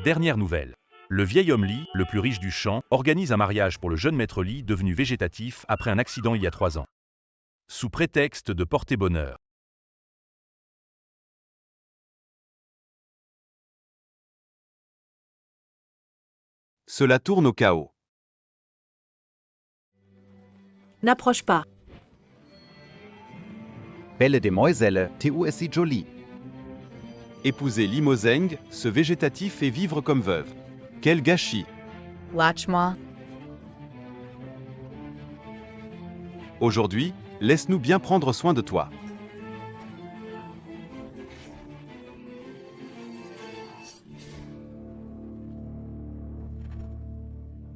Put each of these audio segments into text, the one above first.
Dernière nouvelle. Le vieil homme Lee, le plus riche du champ, organise un mariage pour le jeune maître Lee devenu végétatif après un accident il y a 3 ans. Sous prétexte de porter bonheur. Cela tourne au chaos. N'approche pas. Belle des Mäuselle, tu es si jolie. Épouser Li Mozeng, ce végétatif et vivre comme veuve. Quel gâchis! Watch-moi. Aujourd'hui, laisse-nous bien prendre soin de toi.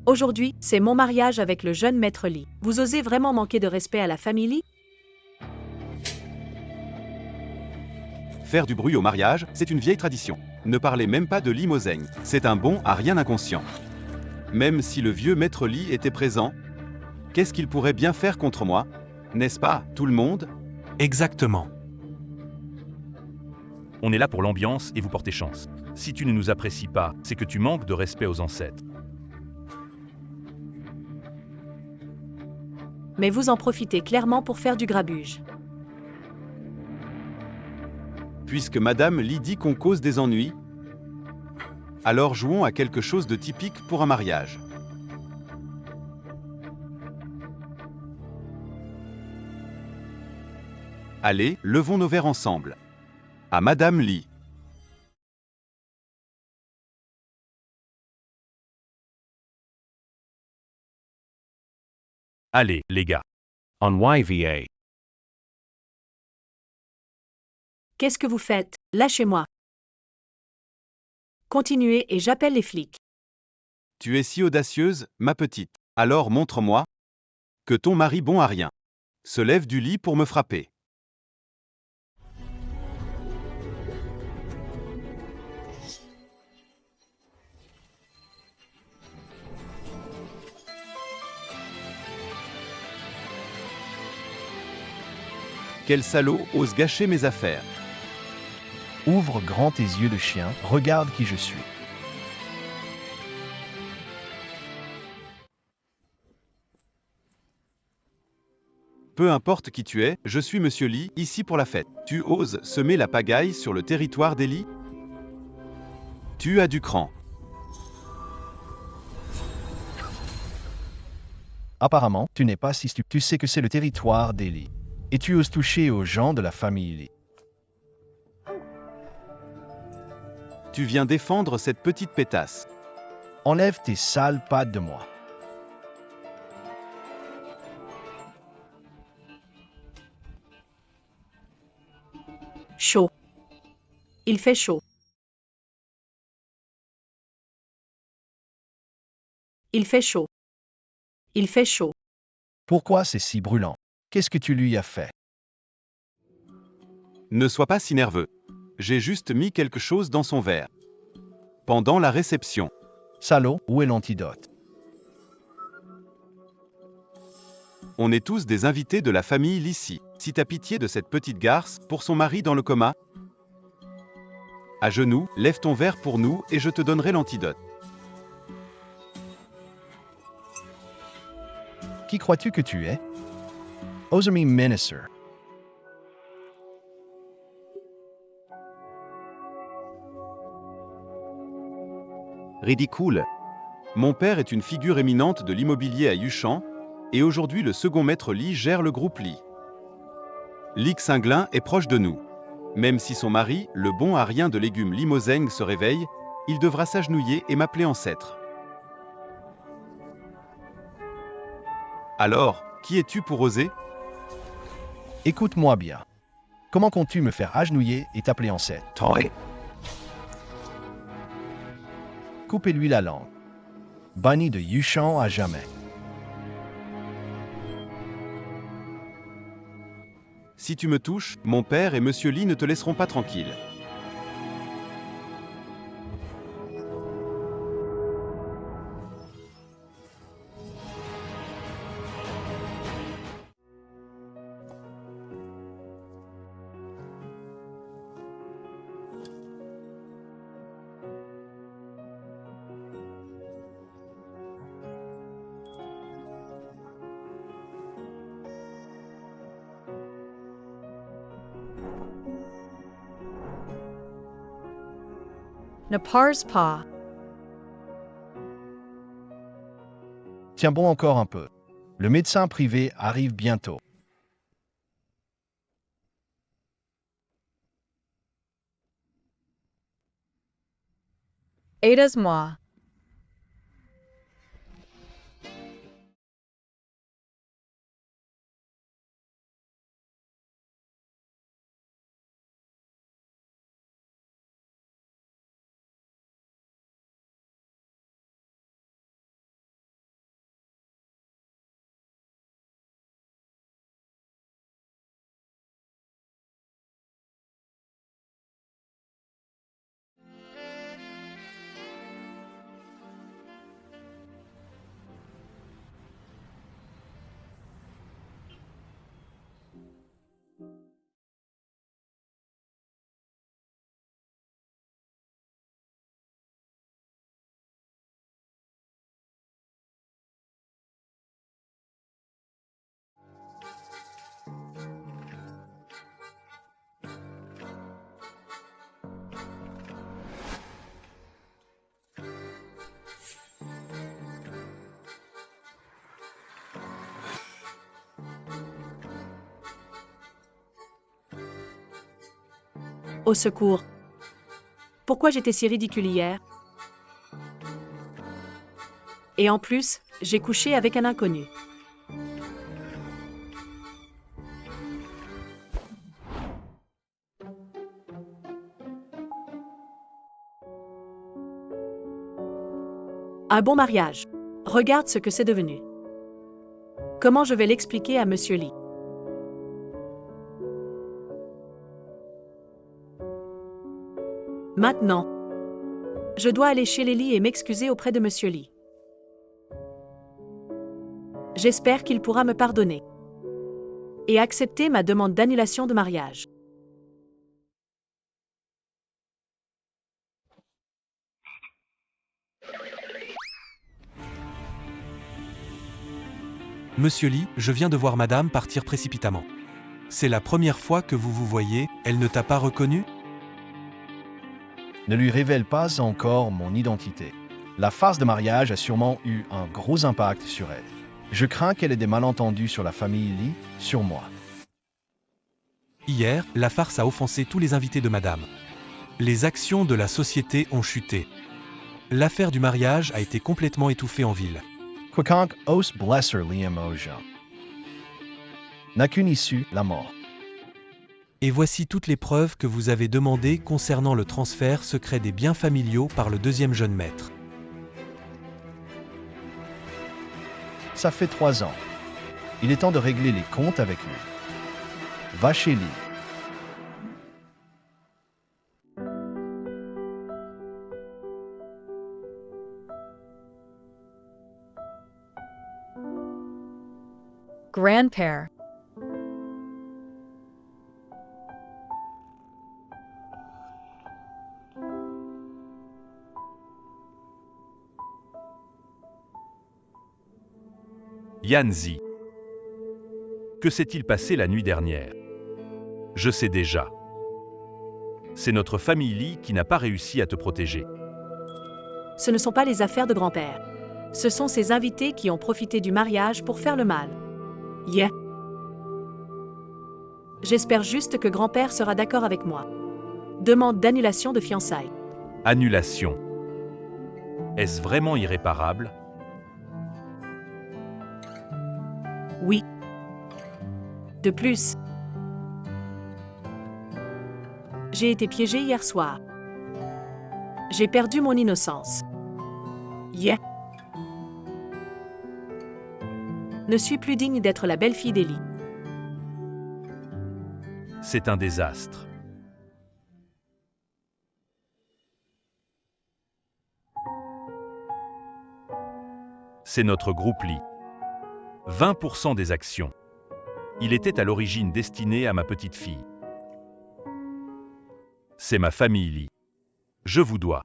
Aujourd'hui, c'est mon mariage avec le jeune maître Lee. Vous osez vraiment manquer de respect à la famille Lee? Faire du bruit au mariage, c'est une vieille tradition. Ne parlez même pas de Li Mozeng, c'est un bon à rien inconscient. Même si le vieux maître Li était présent, qu'est-ce qu'il pourrait bien faire contre moi? N'est-ce pas, tout le monde? Exactement. On est là pour l'ambiance et vous portez chance. Si tu ne nous apprécies pas, c'est que tu manques de respect aux ancêtres. Mais vous en profitez clairement pour faire du grabuge. Puisque Madame Li dit qu'on cause des ennuis, alors jouons à quelque chose de typique pour un mariage. Allez, levons nos verres ensemble. À Madame Li. Allez, les gars. En YVA. Qu'est-ce que vous faites? Lâchez-moi. Continuez et j'appelle les flics. Tu es si audacieuse, ma petite. Alors montre-moi que ton mari bon à rien se lève du lit pour me frapper. Quel salaud ose gâcher mes affaires. Ouvre grand tes yeux de chien, regarde qui je suis. Peu importe qui tu es, je suis Monsieur Li, ici pour la fête. Tu oses semer la pagaille sur le territoire des Li? Tu as du cran. Apparemment, tu n'es pas si stupide. Tu sais que c'est le territoire d'Eli. Et tu oses toucher aux gens de la famille Lee. Tu viens défendre cette petite pétasse. Enlève tes sales pattes de moi. Chaud. Il fait chaud. Il fait chaud. Il fait chaud. Pourquoi c'est si brûlant? Qu'est-ce que tu lui as fait? Ne sois pas si nerveux. J'ai juste mis quelque chose dans son verre. Pendant la réception. Salaud, où est l'antidote? On est tous des invités de la famille Lissi. Si t'as pitié de cette petite garce, pour son mari dans le coma, à genoux, lève ton verre pour nous et je te donnerai l'antidote. Qui crois-tu que tu es? Ozami Minister. Ridicule. Mon père est une figure éminente de l'immobilier à Yushan, et aujourd'hui le second maître Li gère le groupe Li. Li Xinglin est proche de nous. Même si son mari, le bon à rien de légumes Li Mozeng, se réveille, il devra s'agenouiller et m'appeler ancêtre. Alors, qui es-tu pour oser? Écoute-moi bien. Comment comptes-tu me faire agenouiller et t'appeler ancêtre? Coupez-lui la langue. Banni de Yushan à jamais. Si tu me touches, mon père et Monsieur Li ne te laisseront pas tranquille. Ne pars pas. Tiens bon encore un peu. Le médecin privé arrive bientôt. Aide-moi. Au secours. Pourquoi j'étais si ridicule hier? Et en plus, j'ai couché avec un inconnu. Un bon mariage. Regarde ce que c'est devenu. Comment je vais l'expliquer à Monsieur Lee? Maintenant, je dois aller chez Lee et m'excuser auprès de Monsieur Lee. J'espère qu'il pourra me pardonner et accepter ma demande d'annulation de mariage. Monsieur Lee, je viens de voir madame partir précipitamment. C'est la première fois que vous vous voyez, elle ne t'a pas reconnu? Ne lui révèle pas encore mon identité. La farce de mariage a sûrement eu un gros impact sur elle. Je crains qu'elle ait des malentendus sur la famille Lee, sur moi. Hier, la farce a offensé tous les invités de madame. Les actions de la société ont chuté. L'affaire du mariage a été complètement étouffée en ville. Quiconque ose blesser Liam Oja n'a qu'une issue, la mort. Et voici toutes les preuves que vous avez demandées concernant le transfert secret des biens familiaux par le deuxième jeune maître. Ça fait 3 ans. Il est temps de régler les comptes avec lui. Va chez Lee. Grandpère. Yanzi. Que s'est-il passé la nuit dernière? Je sais déjà. C'est notre famille Lee qui n'a pas réussi à te protéger. Ce ne sont pas les affaires de grand-père. Ce sont ces invités qui ont profité du mariage pour faire le mal. Yeah. J'espère juste que grand-père sera d'accord avec moi. Demande d'annulation de fiançailles. Annulation. Est-ce vraiment irréparable? Oui. De plus, j'ai été piégée hier soir. J'ai perdu mon innocence. Yeah. Ne suis plus digne d'être la belle-fille d'Ellie. C'est un désastre. C'est notre groupe Lee. 20% des actions. Il était à l'origine destiné à ma petite fille. C'est ma famille Lee. Je vous dois.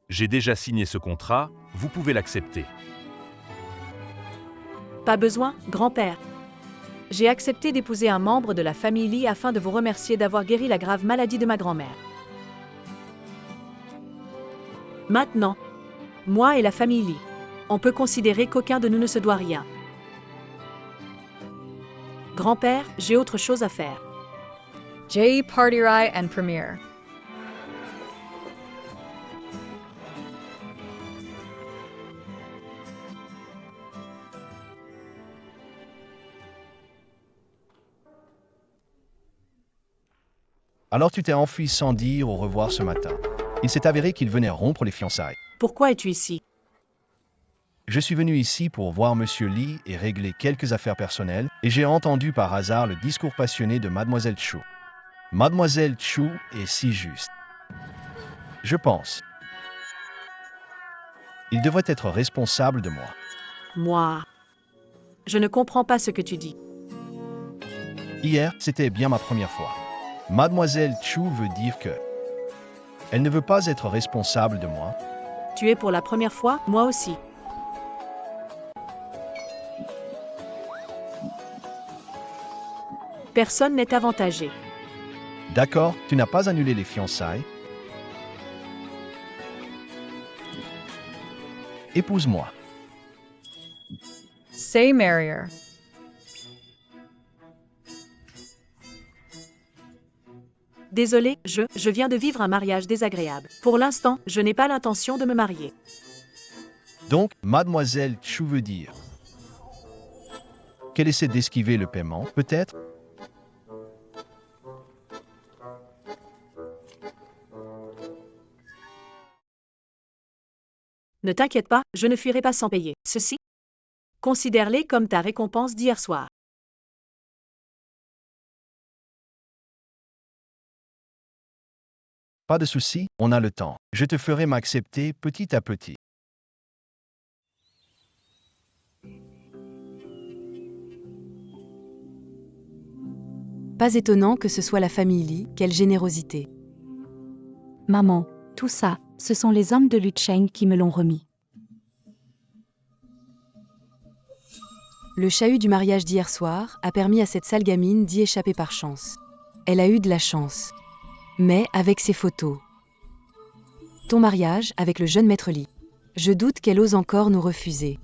J'ai déjà signé ce contrat, vous pouvez l'accepter. Pas besoin, grand-père. J'ai accepté d'épouser un membre de la famille Lee afin de vous remercier d'avoir guéri la grave maladie de ma grand-mère. Maintenant, moi et la famille Lee, on peut considérer qu'aucun de nous ne se doit rien. Grand-père, j'ai autre chose à faire. Jay Partyrai and Premier. Alors tu t'es enfui sans dire au revoir ce matin. Il s'est avéré qu'il venait rompre les fiançailles. Pourquoi es-tu ici? Je suis venu ici pour voir Monsieur Lee et régler quelques affaires personnelles, et j'ai entendu par hasard le discours passionné de Mademoiselle Chu. Mademoiselle Chu est si juste. Je pense. Il devrait être responsable de moi. Moi. Je ne comprends pas ce que tu dis. Hier, c'était bien ma première fois. Mademoiselle Chu veut dire que... Elle ne veut pas être responsable de moi. Tu es pour la première fois, moi aussi. Personne n'est avantagé. D'accord, tu n'as pas annulé les fiançailles. Épouse-moi. Say merrier. Désolé, je viens de vivre un mariage désagréable. Pour l'instant, je n'ai pas l'intention de me marier. Donc, Mademoiselle Chu veut dire qu'elle essaie d'esquiver le paiement, peut-être? Ne t'inquiète pas, je ne fuirai pas sans payer. Ceci, considère-les comme ta récompense d'hier soir. Pas de souci, on a le temps. Je te ferai m'accepter petit à petit. Pas étonnant que ce soit la famille Lee, quelle générosité. Maman, tout ça, ce sont les hommes de Lucheng qui me l'ont remis. Le chahut du mariage d'hier soir a permis à cette sale gamine d'y échapper par chance. Elle a eu de la chance. Mais avec ses photos. Ton mariage avec le jeune maître Lee. Je doute qu'elle ose encore nous refuser.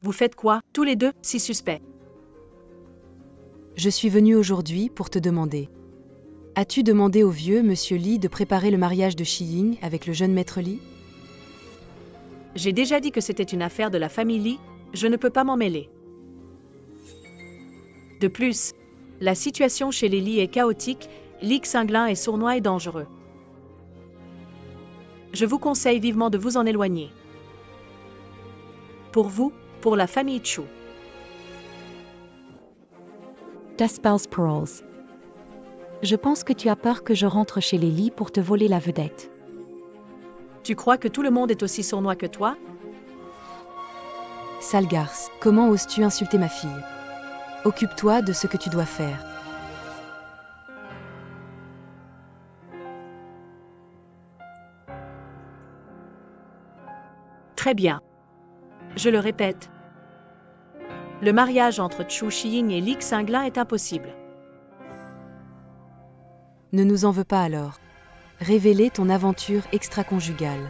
Vous faites quoi, tous les deux, si suspects? Je suis venue aujourd'hui pour te demander. As-tu demandé au vieux monsieur Lee de préparer le mariage de Shi-Ying avec le jeune maître Lee? J'ai déjà dit que c'était une affaire de la famille Lee, je ne peux pas m'en mêler. De plus, la situation chez les Lee est chaotique, Lee Xinglin est sournois et dangereux. Je vous conseille vivement de vous en éloigner. Pour vous, pour la famille Chu. Das Bells Pearls. Je pense que tu as peur que je rentre chez les Lee pour te voler la vedette. Tu crois que tout le monde est aussi sournois que toi? Sale garce, comment oses-tu insulter ma fille? Occupe-toi de ce que tu dois faire. Très bien. Je le répète. Le mariage entre Chu Shi-Ying et Lee Xinglin est impossible. Ne nous en veux pas alors. Révéler ton aventure extra-conjugale.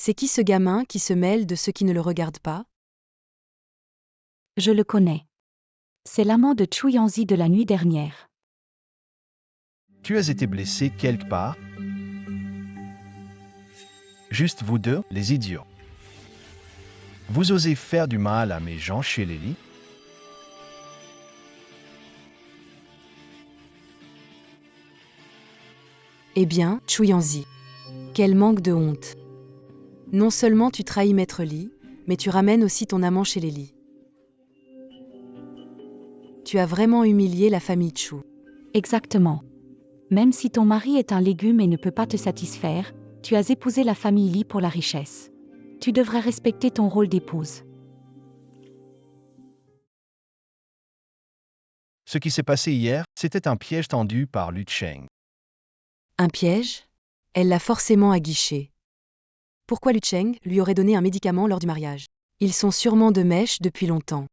C'est qui ce gamin qui se mêle de ceux qui ne le regardent pas? Je le connais. C'est l'amant de Chu Yanzi de la nuit dernière. Tu as été blessé quelque part? Juste vous deux, les idiots. Vous osez faire du mal à mes gens chez les Lee? Eh bien, Chu Yanzi. Quel manque de honte. Non seulement tu trahis Maître Lee, mais tu ramènes aussi ton amant chez les Lee. Tu as vraiment humilié la famille Chu. Exactement. Même si ton mari est un légume et ne peut pas te satisfaire, tu as épousé la famille Lee pour la richesse. Tu devrais respecter ton rôle d'épouse. Ce qui s'est passé hier, c'était un piège tendu par Lu Cheng. Un piège? Elle l'a forcément aguiché. Pourquoi Lu Cheng lui aurait donné un médicament lors du mariage? Ils sont sûrement de mèche depuis longtemps.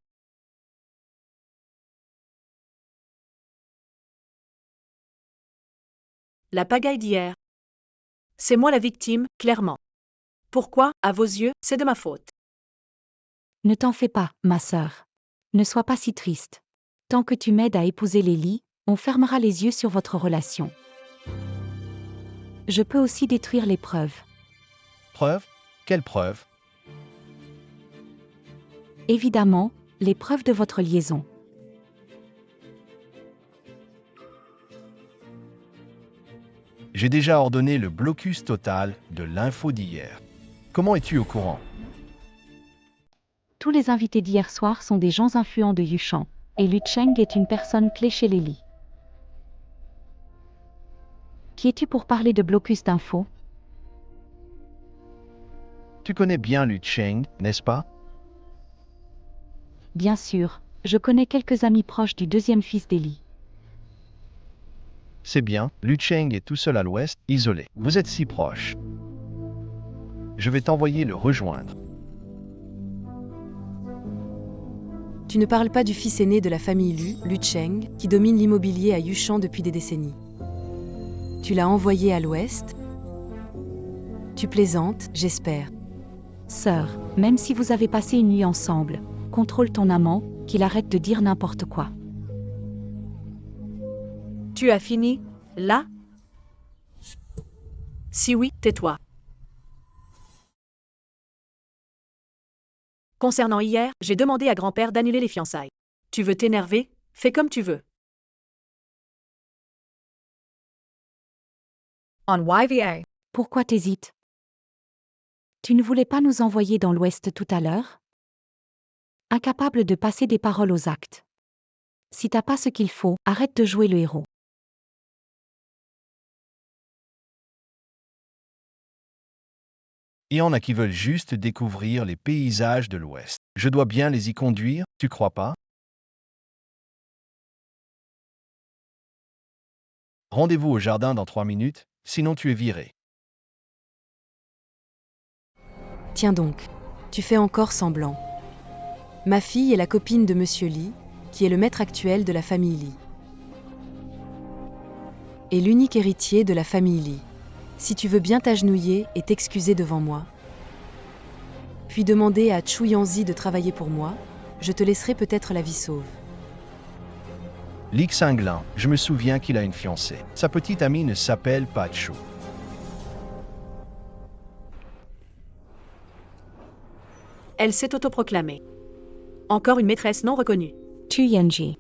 La pagaille d'hier. C'est moi la victime, clairement. Pourquoi, à vos yeux, c'est de ma faute? Ne t'en fais pas, ma sœur. Ne sois pas si triste. Tant que tu m'aides à épouser Lily, on fermera les yeux sur votre relation. Je peux aussi détruire les preuves. Preuve? Quelle preuve? Évidemment, les preuves de votre liaison. J'ai déjà ordonné le blocus total de l'info d'hier. Comment es-tu au courant? Tous les invités d'hier soir sont des gens influents de Yushan, et Lu Cheng est une personne clé chez Lily. Qui es-tu pour parler de blocus d'infos? Tu connais bien Lu Cheng, n'est-ce pas? Bien sûr, je connais quelques amis proches du deuxième fils d'Eli. C'est bien, Lu Cheng est tout seul à l'ouest, isolé. Vous êtes si proches. Je vais t'envoyer le rejoindre. Tu ne parles pas du fils aîné de la famille Lu Cheng, qui domine l'immobilier à Yushan depuis des décennies. Tu l'as envoyé à l'ouest? Tu plaisantes, j'espère. Sœur, même si vous avez passé une nuit ensemble, contrôle ton amant, qu'il arrête de dire n'importe quoi. Tu as fini, là? Si oui, tais-toi. Concernant hier, j'ai demandé à grand-père d'annuler les fiançailles. Tu veux t'énerver? Fais comme tu veux. On YVA. Pourquoi t'hésites? Tu ne voulais pas nous envoyer dans l'Ouest tout à l'heure? Incapable de passer des paroles aux actes. Si t'as pas ce qu'il faut, arrête de jouer le héros. Il y en a qui veulent juste découvrir les paysages de l'ouest. Je dois bien les y conduire, tu crois pas? Rendez-vous au jardin dans 3 minutes, sinon tu es viré. Tiens donc, tu fais encore semblant. Ma fille est la copine de Monsieur Li, qui est le maître actuel de la famille Li. Et l'unique héritier de la famille Li. Si tu veux bien t'agenouiller et t'excuser devant moi, puis demander à Chu Yanzi de travailler pour moi, je te laisserai peut-être la vie sauve. Li Xinglin, je me souviens qu'il a une fiancée. Sa petite amie ne s'appelle pas Chu. Elle s'est autoproclamée. Encore une maîtresse non reconnue. Tu Yenji.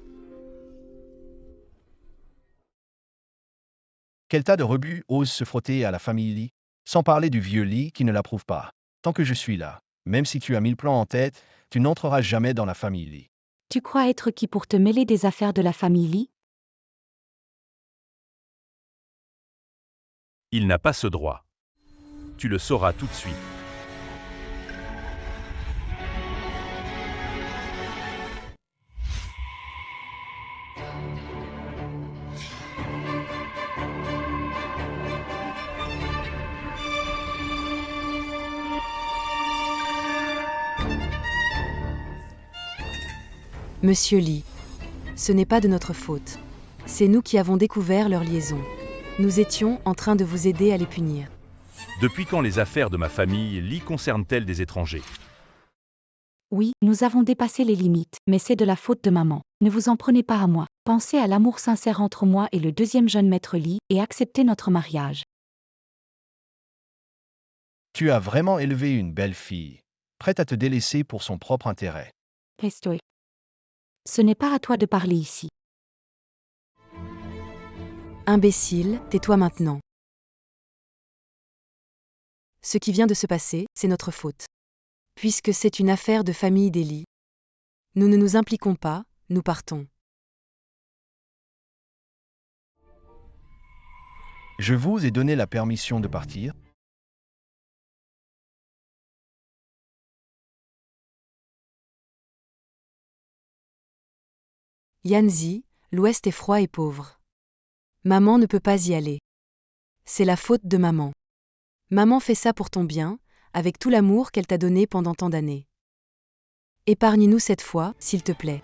Quel tas de rebuts ose se frotter à la famille Li? Sans parler du vieux Li qui ne l'approuve pas. Tant que je suis là, même si tu as 1000 plans en tête, tu n'entreras jamais dans la famille Li. Tu crois être qui pour te mêler des affaires de la famille Li? Il n'a pas ce droit. Tu le sauras tout de suite. Monsieur Li, ce n'est pas de notre faute. C'est nous qui avons découvert leur liaison. Nous étions en train de vous aider à les punir. Depuis quand les affaires de ma famille Li concernent-elles des étrangers? Oui, nous avons dépassé les limites, mais c'est de la faute de maman. Ne vous en prenez pas à moi. Pensez à l'amour sincère entre moi et le deuxième jeune maître Li et acceptez notre mariage. Tu as vraiment élevé une belle fille, prête à te délaisser pour son propre intérêt. Restez. Ce n'est pas à toi de parler ici. Imbécile, tais-toi maintenant. Ce qui vient de se passer, c'est notre faute. Puisque c'est une affaire de famille d'Eli. Nous ne nous impliquons pas, nous partons. Je vous ai donné la permission de partir. Yanzi, l'Ouest est froid et pauvre. Maman ne peut pas y aller. C'est la faute de maman. Maman fait ça pour ton bien, avec tout l'amour qu'elle t'a donné pendant tant d'années. Épargne-nous cette fois, s'il te plaît.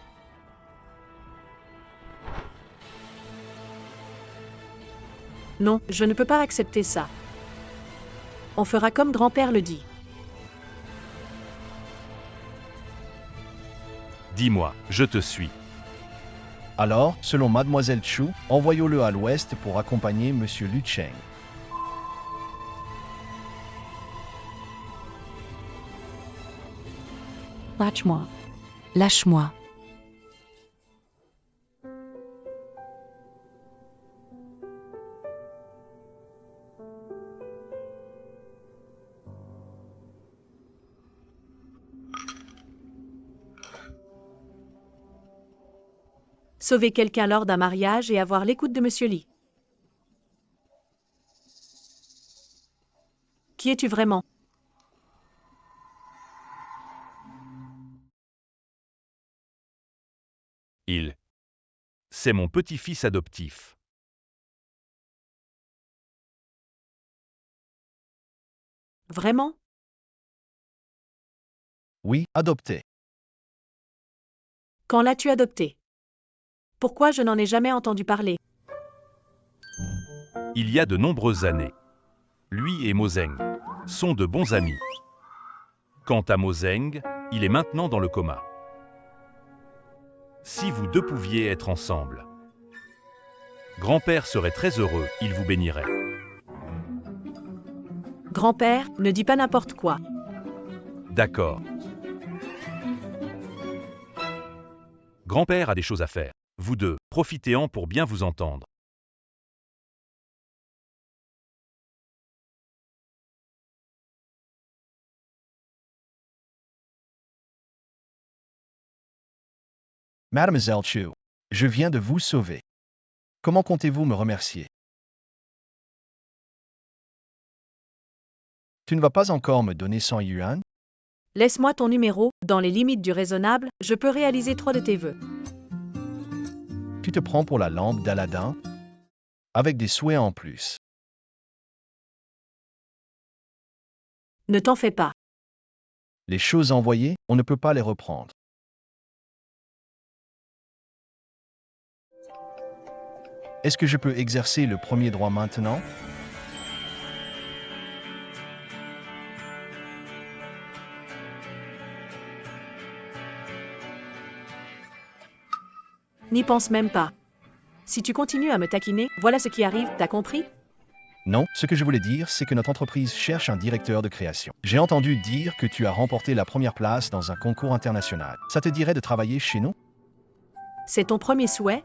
Non, je ne peux pas accepter ça. On fera comme grand-père le dit. Dis-moi, je te suis. Alors, selon Mademoiselle Chu, envoyons-le à l'ouest pour accompagner Monsieur Lu Cheng. Lâche-moi. Lâche-moi. Sauver quelqu'un lors d'un mariage et avoir l'écoute de Monsieur Lee. Qui es-tu vraiment? C'est mon petit-fils adoptif. Vraiment? Oui, adopté. Quand l'as-tu adopté? Pourquoi je n'en ai jamais entendu parler? Il y a de nombreuses années. Lui et Mozeng sont de bons amis. Quant à Mozeng, il est maintenant dans le coma. Si vous deux pouviez être ensemble, grand-père serait très heureux, il vous bénirait. Grand-père, ne dis pas n'importe quoi. D'accord. Grand-père a des choses à faire. Vous deux, profitez-en pour bien vous entendre. Mademoiselle Chu, je viens de vous sauver. Comment comptez-vous me remercier? Tu ne vas pas encore me donner 100 yuan? Laisse-moi ton numéro, dans les limites du raisonnable, je peux réaliser 3 de tes vœux. Tu te prends pour la lampe d'Aladin? Avec des souhaits en plus. Ne t'en fais pas. Les choses envoyées, on ne peut pas les reprendre. Est-ce que je peux exercer le premier droit maintenant? N'y pense même pas. Si tu continues à me taquiner, voilà ce qui arrive, t'as compris? Non, ce que je voulais dire, c'est que notre entreprise cherche un directeur de création. J'ai entendu dire que tu as remporté la première place dans un concours international. Ça te dirait de travailler chez nous? C'est ton premier souhait?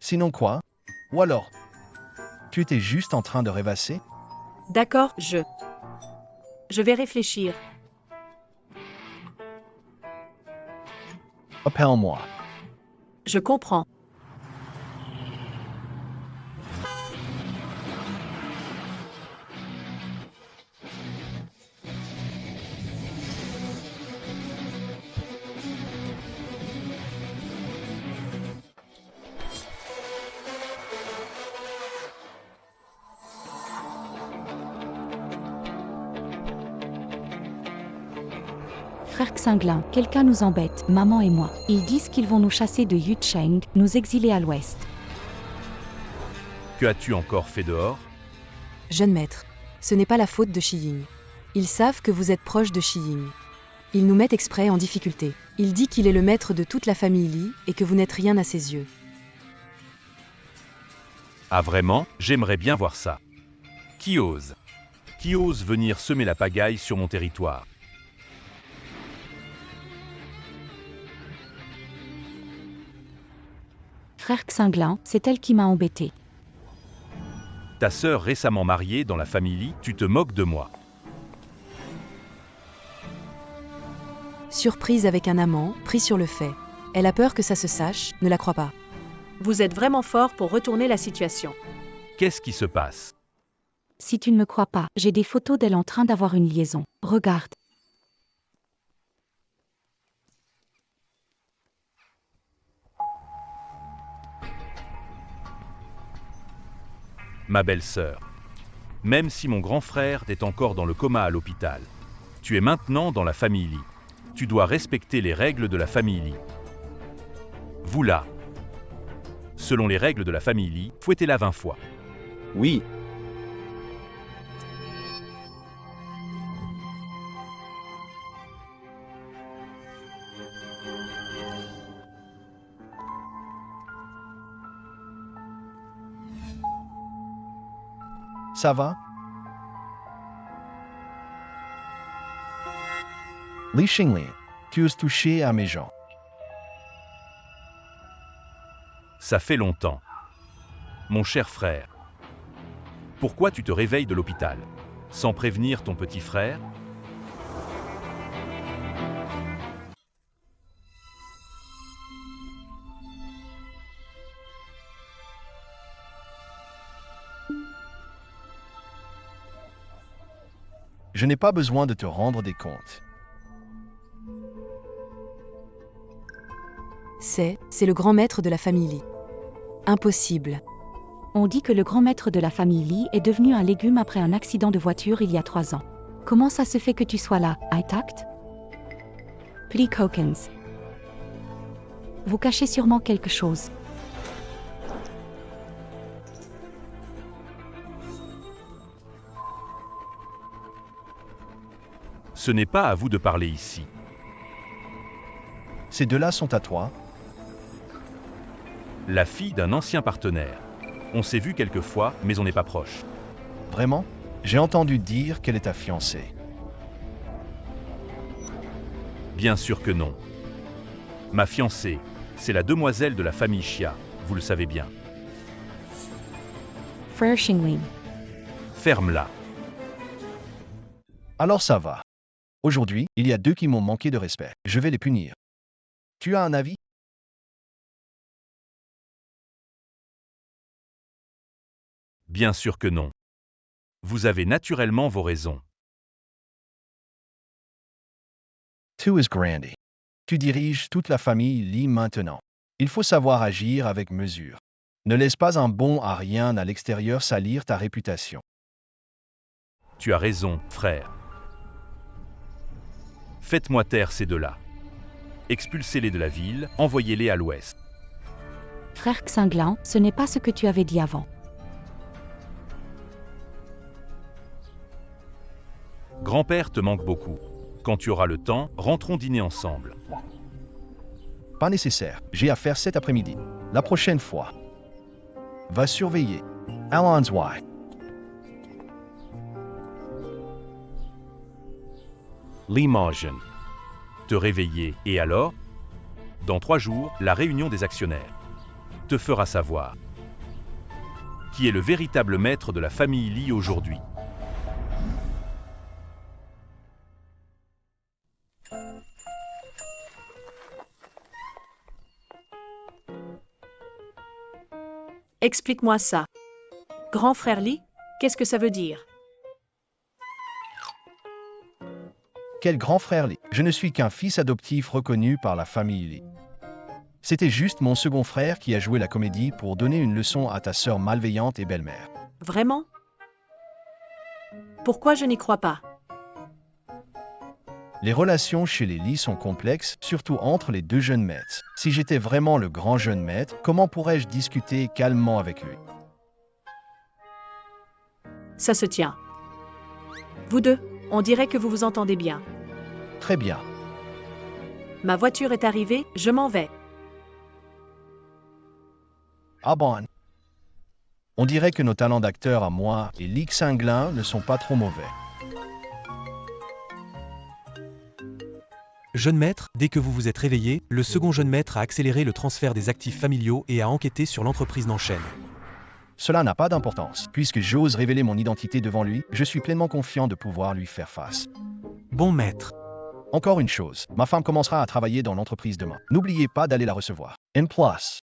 Sinon quoi? Ou alors, tu étais juste en train de rêvasser? D'accord, je vais réfléchir. Appelle-moi. Je comprends. Frère Xinglin, quelqu'un nous embête, maman et moi. Ils disent qu'ils vont nous chasser de Yucheng, nous exiler à l'ouest. Que as-tu encore fait dehors? Jeune maître, ce n'est pas la faute de Shiying. Ils savent que vous êtes proche de Shiying. Ils nous mettent exprès en difficulté. Il dit qu'il est le maître de toute la famille Li et que vous n'êtes rien à ses yeux. Ah vraiment? J'aimerais bien voir ça. Qui ose venir semer la pagaille sur mon territoire? Frère Xinglin, c'est elle qui m'a embêté. Ta sœur récemment mariée dans la famille Li, tu te moques de moi. Surprise avec un amant, pris sur le fait. Elle a peur que ça se sache, ne la crois pas. Vous êtes vraiment fort pour retourner la situation. Qu'est-ce qui se passe? Si tu ne me crois pas, j'ai des photos d'elle en train d'avoir une liaison. Regarde. ma belle-sœur. Même si mon grand frère est encore dans le coma à l'hôpital, tu es maintenant dans la famille Lee. Tu dois respecter les règles de la famille Lee. Vous là. Selon les règles de la famille Lee, fouettez-la 20 fois. Oui. Ça va? Li Xinglin, tu oses toucher à mes gens. Ça fait longtemps. Mon cher frère. Pourquoi tu te réveilles de l'hôpital? Sans prévenir ton petit frère? Je n'ai pas besoin de te rendre des comptes. C'est le grand maître de la famille Lee. Impossible. On dit que le grand maître de la famille Lee est devenu un légume après un accident de voiture il y a 3 ans. Comment ça se fait que tu sois là, intact? Pli Hawkins. Vous cachez sûrement quelque chose. Ce n'est pas à vous de parler ici. Ces deux-là sont à toi. La fille d'un ancien partenaire. On s'est vu quelques fois, mais on n'est pas proche. Vraiment? J'ai entendu dire qu'elle est ta fiancée. Bien sûr que non. Ma fiancée, c'est la demoiselle de la famille Chia, vous le savez bien. Frère Xinglin. Ferme-la. Alors ça va. Aujourd'hui, il y a 2 qui m'ont manqué de respect. Je vais les punir. Tu as un avis? Bien sûr que non. Vous avez naturellement vos raisons. Tu es Grandy. Tu diriges toute la famille Lee maintenant. Il faut savoir agir avec mesure. Ne laisse pas un bon à rien à l'extérieur salir ta réputation. Tu as raison, frère. Faites-moi taire ces deux-là. Expulsez-les de la ville, envoyez-les à l'ouest. Frère Xinglin, ce n'est pas ce que tu avais dit avant. Grand-père te manque beaucoup. Quand tu auras le temps, rentrons dîner ensemble. Pas nécessaire. J'ai affaire cet après-midi. La prochaine fois. Va surveiller. Allons Y. L'imagine. Te réveiller, et alors? Dans 3 jours, la réunion des actionnaires te fera savoir qui est le véritable maître de la famille Lee aujourd'hui. Explique-moi ça. Grand frère Lee, qu'est-ce que ça veut dire? Quel grand frère Lee. Je ne suis qu'un fils adoptif reconnu par la famille Lee. C'était juste mon second frère qui a joué la comédie pour donner une leçon à ta sœur malveillante et belle-mère. Vraiment? Pourquoi je n'y crois pas? Les relations chez les Lee sont complexes, surtout entre les 2 jeunes maîtres. Si j'étais vraiment le grand jeune maître, comment pourrais-je discuter calmement avec lui? Ça se tient. Vous deux, on dirait que vous vous entendez bien. Très bien. Ma voiture est arrivée, je m'en vais. Ah bon. On dirait que nos talents d'acteur à moi et Lee Xinglin ne sont pas trop mauvais. Jeune maître, dès que vous vous êtes réveillé, le second jeune maître a accéléré le transfert des actifs familiaux et a enquêté sur l'entreprise d'enchaîne. Cela n'a pas d'importance. Puisque j'ose révéler mon identité devant lui, je suis pleinement confiant de pouvoir lui faire face. Bon maître. Encore une chose, ma femme commencera à travailler dans l'entreprise demain. N'oubliez pas d'aller la recevoir. En plus.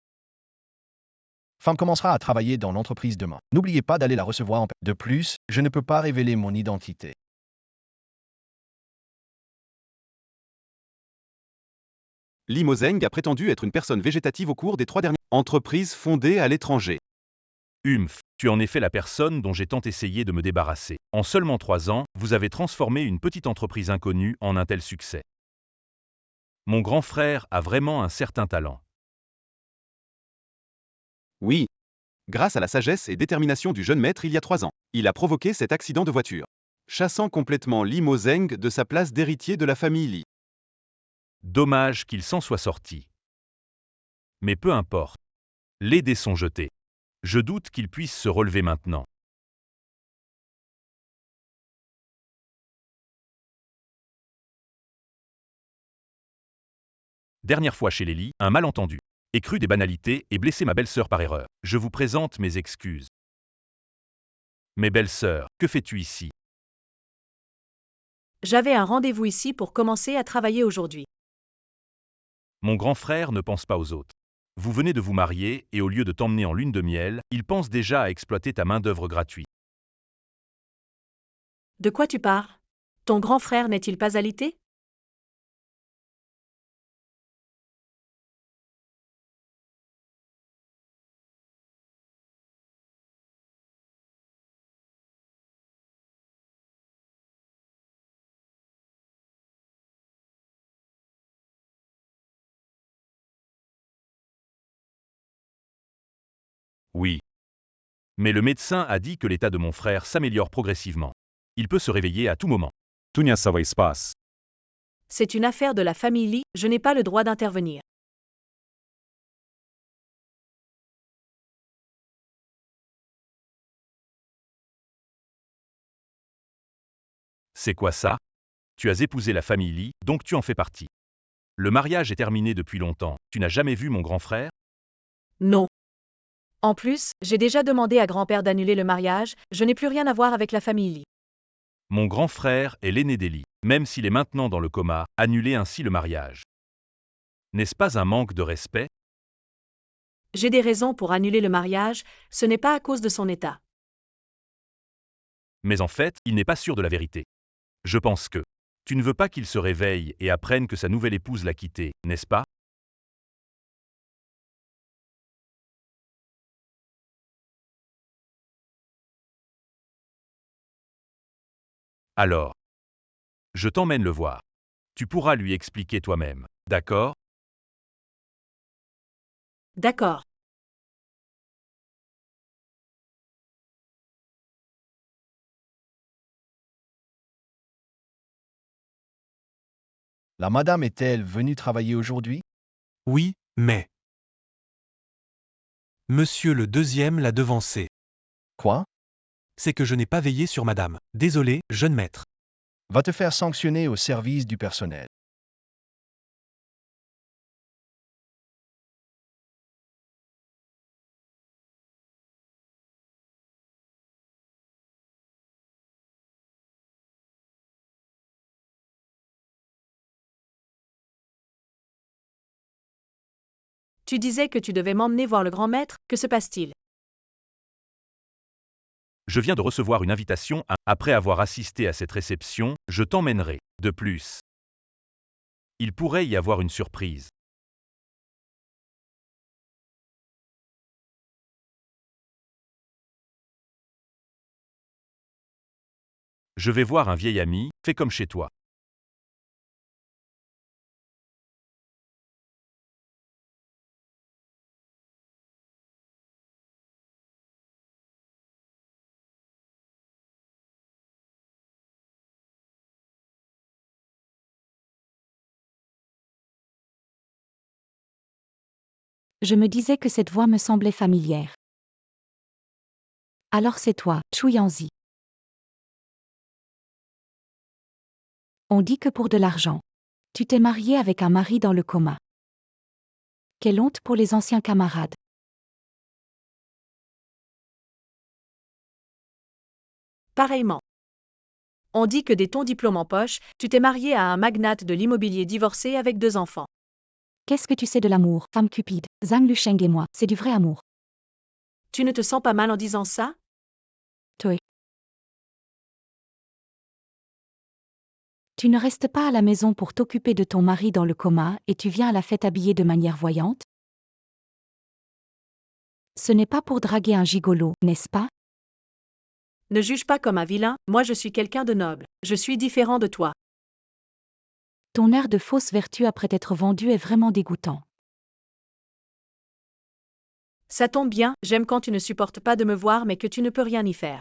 Femme commencera à travailler dans l'entreprise demain. N'oubliez pas d'aller la recevoir en... De plus, je ne peux pas révéler mon identité. Li Mozeng a prétendu être une personne végétative au cours des 3 dernières entreprises fondées à l'étranger. Tu es en effet la personne dont j'ai tant essayé de me débarrasser. En seulement 3 ans, vous avez transformé une petite entreprise inconnue en un tel succès. Mon grand frère a vraiment un certain talent. Oui. Grâce à la sagesse et détermination du jeune maître il y a 3 ans, il a provoqué cet accident de voiture, chassant complètement Li Mozeng de sa place d'héritier de la famille Li. Dommage qu'il s'en soit sorti. Mais peu importe. Les dés sont jetés. Je doute qu'il puisse se relever maintenant. Dernière fois chez les Li, un malentendu. Ai cru des banalités et blessé ma belle-sœur par erreur. Je vous présente mes excuses. Mes belles-sœurs, que fais-tu ici? J'avais un rendez-vous ici pour commencer à travailler aujourd'hui. Mon grand frère ne pense pas aux autres. Vous venez de vous marier et au lieu de t'emmener en lune de miel, il pense déjà à exploiter ta main-d'œuvre gratuite. De quoi tu parles? Ton grand frère n'est-il pas alité? Oui. Mais le médecin a dit que l'état de mon frère s'améliore progressivement. Il peut se réveiller à tout moment. C'est une affaire de la famille Li, je n'ai pas le droit d'intervenir. C'est quoi ça? Tu as épousé la famille Li, donc tu en fais partie. Le mariage est terminé depuis longtemps. Tu n'as jamais vu mon grand frère? Non. En plus, j'ai déjà demandé à grand-père d'annuler le mariage, je n'ai plus rien à voir avec la famille Li. Mon grand frère est l'aîné des Li. Même s'il est maintenant dans le coma, annuler ainsi le mariage. N'est-ce pas un manque de respect? J'ai des raisons pour annuler le mariage, ce n'est pas à cause de son état. Mais en fait, il n'est pas sûr de la vérité. Je pense que tu ne veux pas qu'il se réveille et apprenne que sa nouvelle épouse l'a quitté, n'est-ce pas? Alors, je t'emmène le voir. Tu pourras lui expliquer toi-même, d'accord? D'accord. La madame est-elle venue travailler aujourd'hui? Oui, mais. Monsieur le deuxième l'a devancé. Quoi? C'est que je n'ai pas veillé sur madame. Désolé, jeune maître. Va te faire sanctionner au service du personnel. Tu disais que tu devais m'emmener voir le grand maître, que se passe-t-il? Je viens de recevoir une invitation. Après avoir assisté à cette réception, je t'emmènerai. De plus, il pourrait y avoir une surprise. Je vais voir un vieil ami, fais comme chez toi. Je me disais que cette voix me semblait familière. Alors c'est toi, Chu Yanzi. On dit que pour de l'argent. Tu t'es marié avec un mari dans le coma. Quelle honte pour les anciens camarades. Pareillement. On dit que dès ton diplôme en poche, tu t'es marié à un magnate de l'immobilier divorcé avec 2 enfants. Qu'est-ce que tu sais de l'amour, femme cupide? Zhang Lusheng et moi, c'est du vrai amour. Tu ne te sens pas mal en disant ça? Toi. Tu ne restes pas à la maison pour t'occuper de ton mari dans le coma et tu viens à la fête habillée de manière voyante? Ce n'est pas pour draguer un gigolo, n'est-ce pas? Ne juge pas comme un vilain, moi je suis quelqu'un de noble. Je suis différent de toi. Ton air de fausse vertu après être vendu est vraiment dégoûtant. Ça tombe bien, j'aime quand tu ne supportes pas de me voir mais que tu ne peux rien y faire.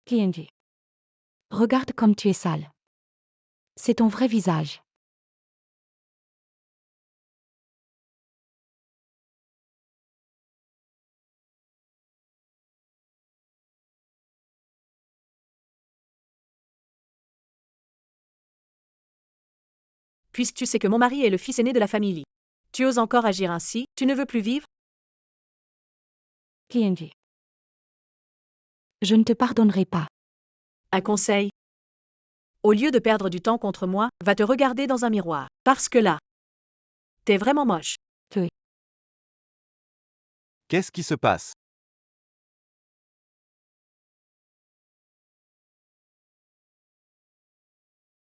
Kenji. Regarde comme tu es sale. C'est ton vrai visage. Puisque tu sais que mon mari est le fils aîné de la famille Lee. Tu oses encore agir ainsi, tu ne veux plus vivre? Kenji. Je ne te pardonnerai pas. Un conseil. Au lieu de perdre du temps contre moi, va te regarder dans un miroir. Parce que là, t'es vraiment moche. Qu'est-ce qui se passe?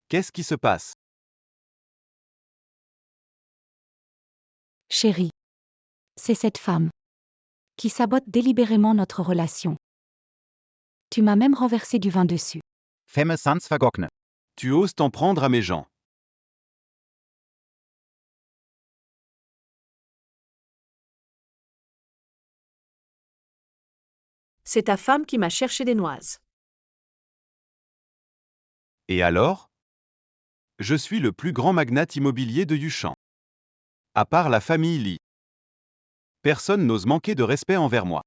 Qu'est-ce qui se passe? Chérie. C'est cette femme qui sabote délibérément notre relation. Tu m'as même renversé du vin dessus. Femme sans vergogne. Tu oses t'en prendre à mes gens. C'est ta femme qui m'a cherché des noises. Et alors? Je suis le plus grand magnate immobilier de Yushan. À part la famille Lee. Personne n'ose manquer de respect envers moi.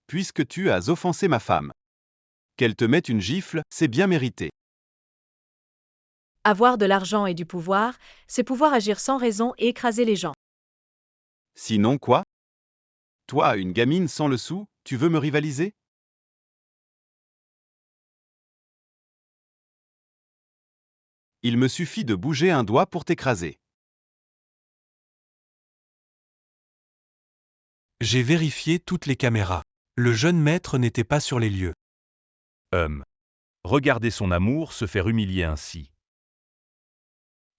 Puisque tu as offensé ma femme. Qu'elle te mette une gifle, c'est bien mérité. Avoir de l'argent et du pouvoir, c'est pouvoir agir sans raison et écraser les gens. Sinon quoi? Toi, une gamine sans le sou, tu veux me rivaliser? Il me suffit de bouger un doigt pour t'écraser. J'ai vérifié toutes les caméras. Le jeune maître n'était pas sur les lieux. Regarder son amour se faire humilier ainsi.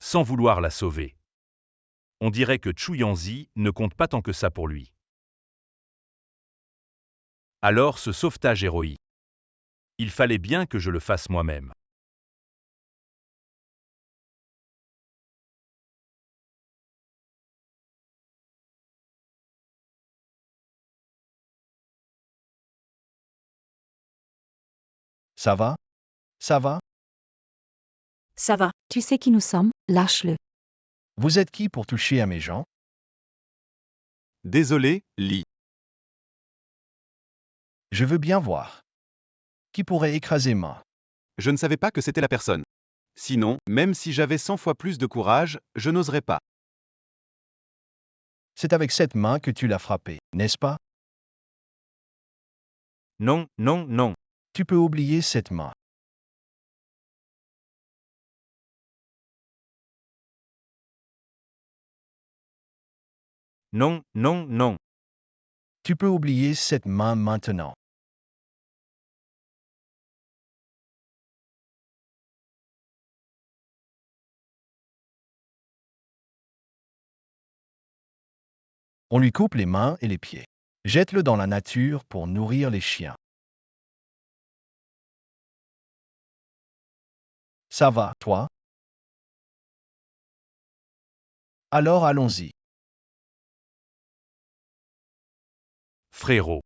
Sans vouloir la sauver. On dirait que Chu Yanzi ne compte pas tant que ça pour lui. Alors ce sauvetage héroïque. Il fallait bien que je le fasse moi-même. Ça va? Ça va? Ça va. Tu sais qui nous sommes, lâche-le. Vous êtes qui pour toucher à mes gens? Désolé, Lee. Je veux bien voir. Qui pourrait écraser Ma? Je ne savais pas que c'était la personne. Sinon, même si j'avais 100 fois plus de courage, je n'oserais pas. C'est avec cette main que tu l'as frappé, n'est-ce pas? Non, non, non. Tu peux oublier cette main. Non, non, non. Tu peux oublier cette main maintenant. On lui coupe les mains et les pieds. Jette-le dans la nature pour nourrir les chiens. Ça va, toi? Alors allons-y. Frérot.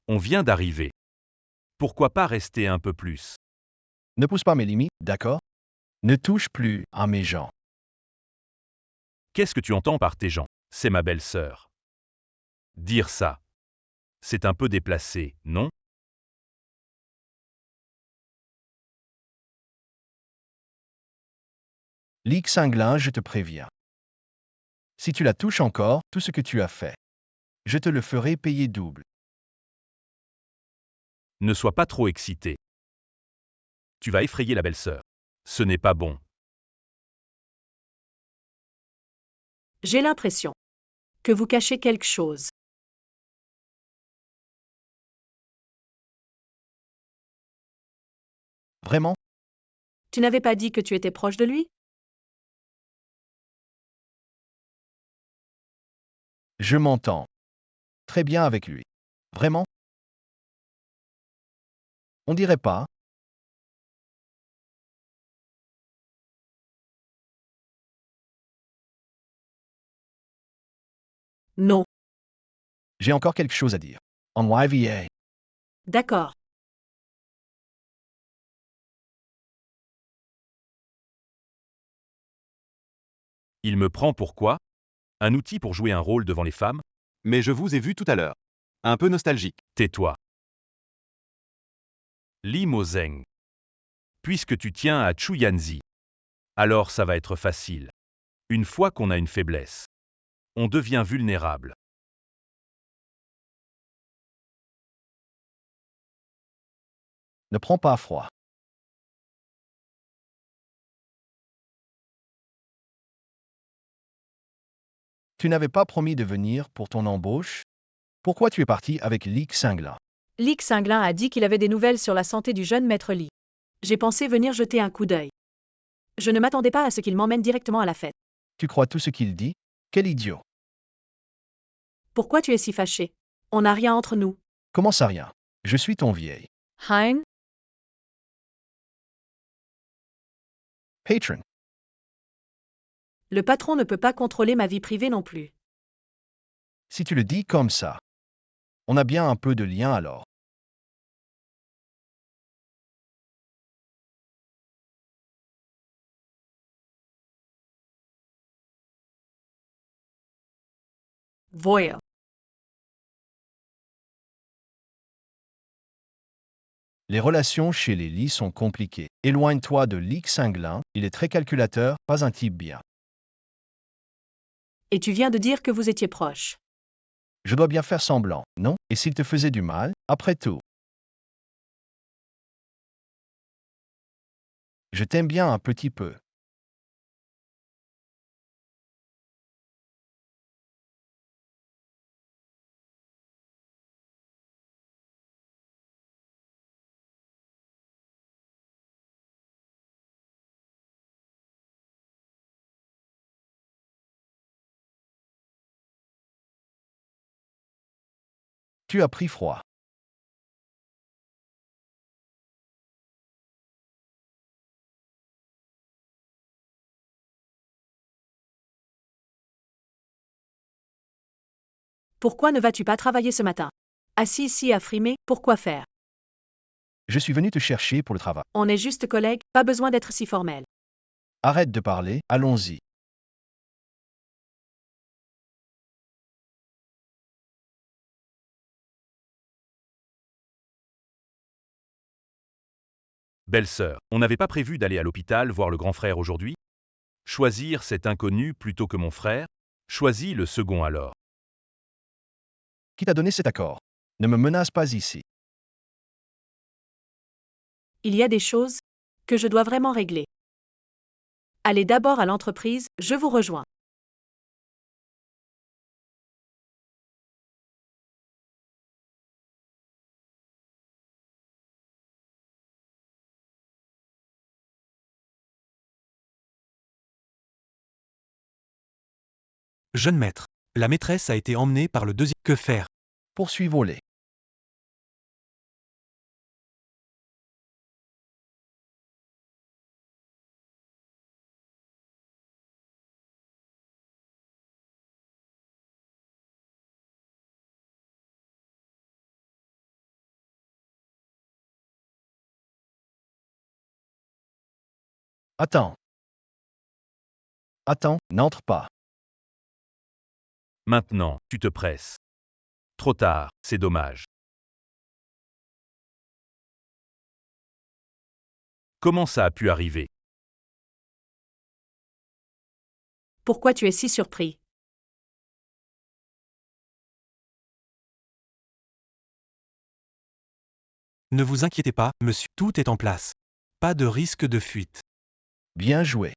On vient d'arriver. Pourquoi pas rester un peu plus? Ne pousse pas mes limites, d'accord? Ne touche plus à mes gens. Qu'est-ce que tu entends par tes gens? C'est ma belle-sœur. Dire ça. C'est un peu déplacé, non? Ligue Cinglin, je te préviens. Si tu la touches encore, tout ce que tu as fait, je te le ferai payer double. Ne sois pas trop excité. Tu vas effrayer la belle-sœur. Ce n'est pas bon. J'ai l'impression que vous cachez quelque chose. Vraiment? Tu n'avais pas dit que tu étais proche de lui? Je m'entends très bien avec lui. Vraiment? On dirait pas. Non. J'ai encore quelque chose à dire. En YVA. D'accord. Il me prend pour quoi? Un outil pour jouer un rôle devant les femmes? Mais je vous ai vu tout à l'heure. Un peu nostalgique. Tais-toi. Li Mozeng. Puisque tu tiens à Chu Yanzi, alors ça va être facile. Une fois qu'on a une faiblesse, on devient vulnérable. Ne prends pas froid. Tu n'avais pas promis de venir pour ton embauche? Pourquoi tu es parti avec Li Xinglan? Li Xinglan a dit qu'il avait des nouvelles sur la santé du jeune maître Li. J'ai pensé venir jeter un coup d'œil. Je ne m'attendais pas à ce qu'il m'emmène directement à la fête. Tu crois tout ce qu'il dit? Quel idiot! Pourquoi tu es si fâché? On n'a rien entre nous. Comment ça rien? Je suis ton vieil Hein? patron. Le patron ne peut pas contrôler ma vie privée non plus. Si tu le dis comme ça, on a bien un peu de lien alors. Voyons. Les relations chez les Li sont compliquées. Éloigne-toi de Li Xinglan, il est très calculateur, pas un type bien. Et tu viens de dire que vous étiez proches. Je dois bien faire semblant, non? Et s'il te faisait du mal, après tout? Je t'aime bien un petit peu. Tu as pris froid. Pourquoi ne vas-tu pas travailler ce matin? Assis ici à frimer, pourquoi faire? Je suis venu te chercher pour le travail. On est juste collègues, pas besoin d'être si formel. Arrête de parler, allons-y. Belle-sœur, on n'avait pas prévu d'aller à l'hôpital voir le grand frère aujourd'hui? Choisir cet inconnu plutôt que mon frère? Choisis le second alors. Qui t'a donné cet accord? Ne me menace pas ici. Il y a des choses que je dois vraiment régler. Allez d'abord à l'entreprise, je vous rejoins. Jeune maître. La maîtresse a été emmenée par le deuxième. Que faire? Poursuivons-les. Attends. Attends, n'entre pas. Maintenant, tu te presses. Trop tard, c'est dommage. Comment ça a pu arriver? Pourquoi tu es si surpris? Ne vous inquiétez pas, monsieur, tout est en place. Pas de risque de fuite. Bien joué.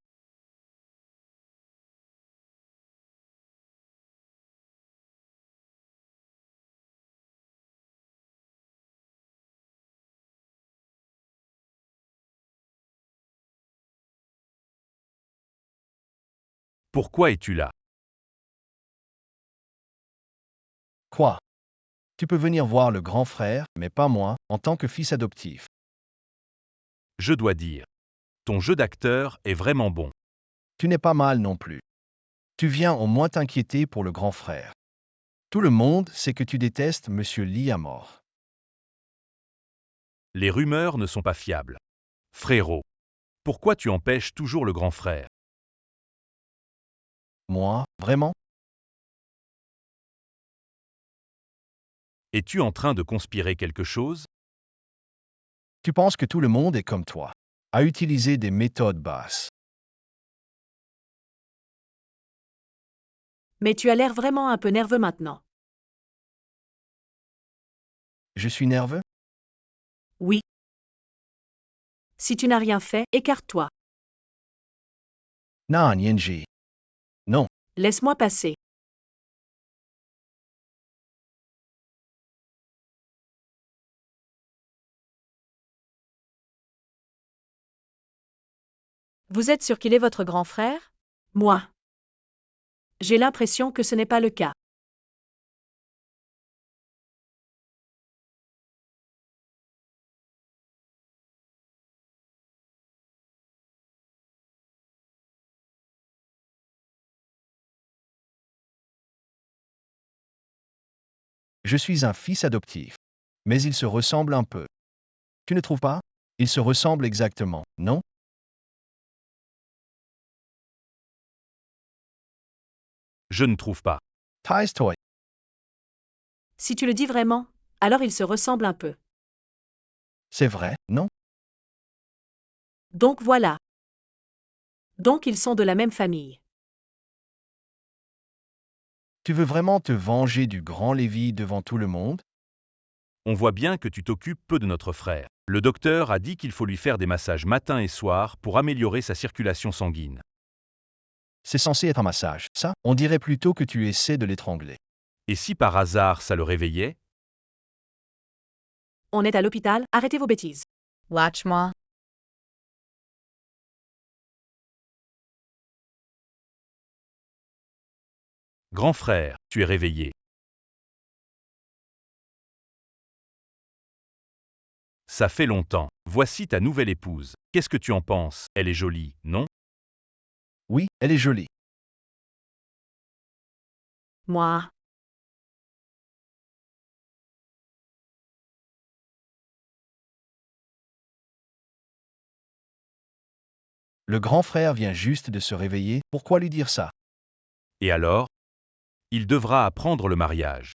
Pourquoi es-tu là? Quoi? Tu peux venir voir le grand frère, mais pas moi, en tant que fils adoptif. Je dois dire, ton jeu d'acteur est vraiment bon. Tu n'es pas mal non plus. Tu viens au moins t'inquiéter pour le grand frère. Tout le monde sait que tu détestes Monsieur Lee à mort. Les rumeurs ne sont pas fiables. Frérot, pourquoi tu empêches toujours le grand frère? Moi, vraiment? Es-tu en train de conspirer quelque chose? Tu penses que tout le monde est comme toi, à utiliser des méthodes basses. Mais tu as l'air vraiment un peu nerveux maintenant. Je suis nerveux? Oui. Si tu n'as rien fait, écarte-toi. Non, Nienji. Non, Laisse-moi passer. Vous êtes sûr qu'il est votre grand frère? Moi. J'ai l'impression que ce n'est pas le cas. je suis un fils adoptif. Mais il se ressemble un peu. Tu ne trouves pas? Il se ressemble exactement, non? Je ne trouve pas. Taise-toi. Si tu le dis vraiment, alors il se ressemble un peu. C'est vrai, non? Donc voilà. Donc ils sont de la même famille. Tu veux vraiment te venger du grand Lévi devant tout le monde? On voit bien que tu t'occupes peu de notre frère. Le docteur a dit qu'il faut lui faire des massages matin et soir pour améliorer sa circulation sanguine. C'est censé être un massage, ça? On dirait plutôt que tu essaies de l'étrangler. Et si par hasard ça le réveillait? On est à l'hôpital, arrêtez vos bêtises. Lâche-moi. Grand frère, tu es réveillé. Ça fait longtemps. Voici ta nouvelle épouse. Qu'est-ce que tu en penses? Elle est jolie, non? Oui, elle est jolie. Moi. Le grand frère vient juste de se réveiller, pourquoi lui dire ça? Et alors? Il devra apprendre le mariage.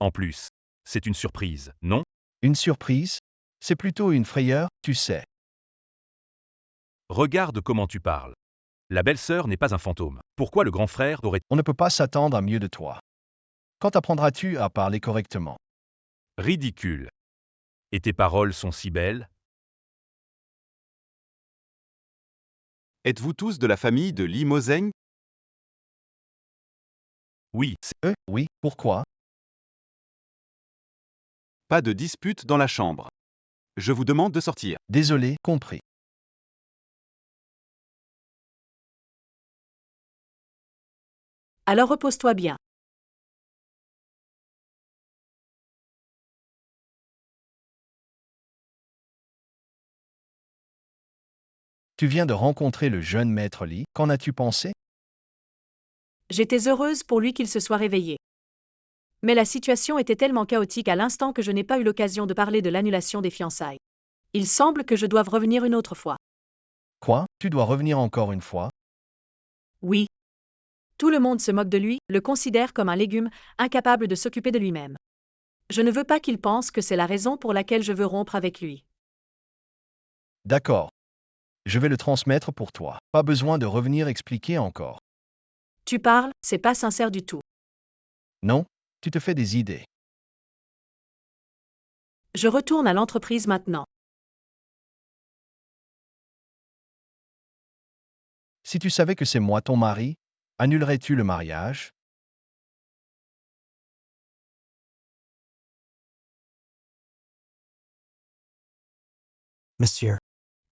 En plus, c'est une surprise, non? Une surprise? C'est plutôt une frayeur, tu sais. Regarde comment tu parles. La belle-sœur n'est pas un fantôme. Pourquoi le grand frère aurait... On ne peut pas s'attendre à mieux de toi. Quand apprendras-tu à parler correctement? Ridicule. Et tes paroles sont si belles? Êtes-vous tous de la famille de Li Mozeng? Oui, Oui, pourquoi? Pas de dispute dans la chambre. Je vous demande de sortir. Désolé, compris. Alors repose-toi bien. Tu viens de rencontrer le jeune maître Lee, qu'en as-tu pensé? J'étais heureuse pour lui qu'il se soit réveillé. Mais la situation était tellement chaotique à l'instant que je n'ai pas eu l'occasion de parler de l'annulation des fiançailles. Il semble que je doive revenir une autre fois. Quoi? Tu dois revenir encore une fois? Oui. Tout le monde se moque de lui, le considère comme un légume, incapable de s'occuper de lui-même. Je ne veux pas qu'il pense que c'est la raison pour laquelle je veux rompre avec lui. D'accord. Je vais le transmettre pour toi. Pas besoin de revenir expliquer encore. Tu parles, c'est pas sincère du tout. Non? Tu te fais des idées. Je retourne à l'entreprise maintenant. Si tu savais que c'est moi ton mari, annulerais-tu le mariage? Monsieur.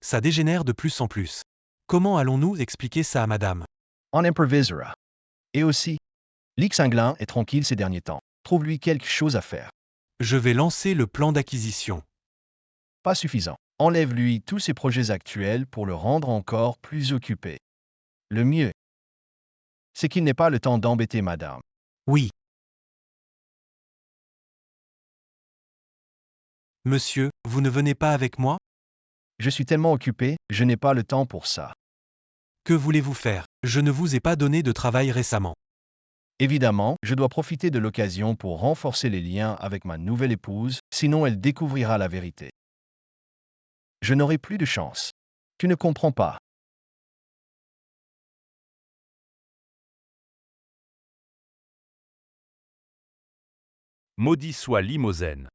Ça dégénère de plus en plus. Comment allons-nous expliquer ça à madame? On improvisera. Et aussi, Li Xinglin est tranquille ces derniers temps. Trouve-lui quelque chose à faire. Je vais lancer le plan d'acquisition. Pas suffisant. Enlève-lui tous ses projets actuels pour le rendre encore plus occupé. Le mieux, c'est qu'il n'ait pas le temps d'embêter madame. Oui. Monsieur, vous ne venez pas avec moi? Je suis tellement occupé, je n'ai pas le temps pour ça. Que voulez-vous faire? Je ne vous ai pas donné de travail récemment. Évidemment, je dois profiter de l'occasion pour renforcer les liens avec ma nouvelle épouse, sinon elle découvrira la vérité. Je n'aurai plus de chance. Tu ne comprends pas. Maudit soit Limousin.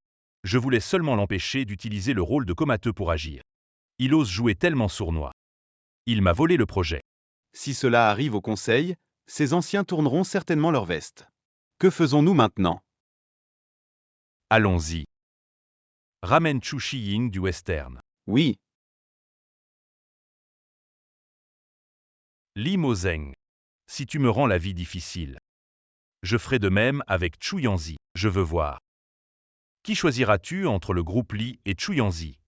Je voulais seulement l'empêcher d'utiliser le rôle de comateux pour agir. Il ose jouer tellement sournois. Il m'a volé le projet. Si cela arrive au conseil, ces anciens tourneront certainement leur veste. Que faisons-nous maintenant? Allons-y. Ramène Chu Shiying du western. Oui, Limousin. Si tu me rends la vie difficile. Je ferai de même avec Chu Yanzi. Je veux voir. Qui choisiras-tu entre le groupe Li et Chu Yanzi?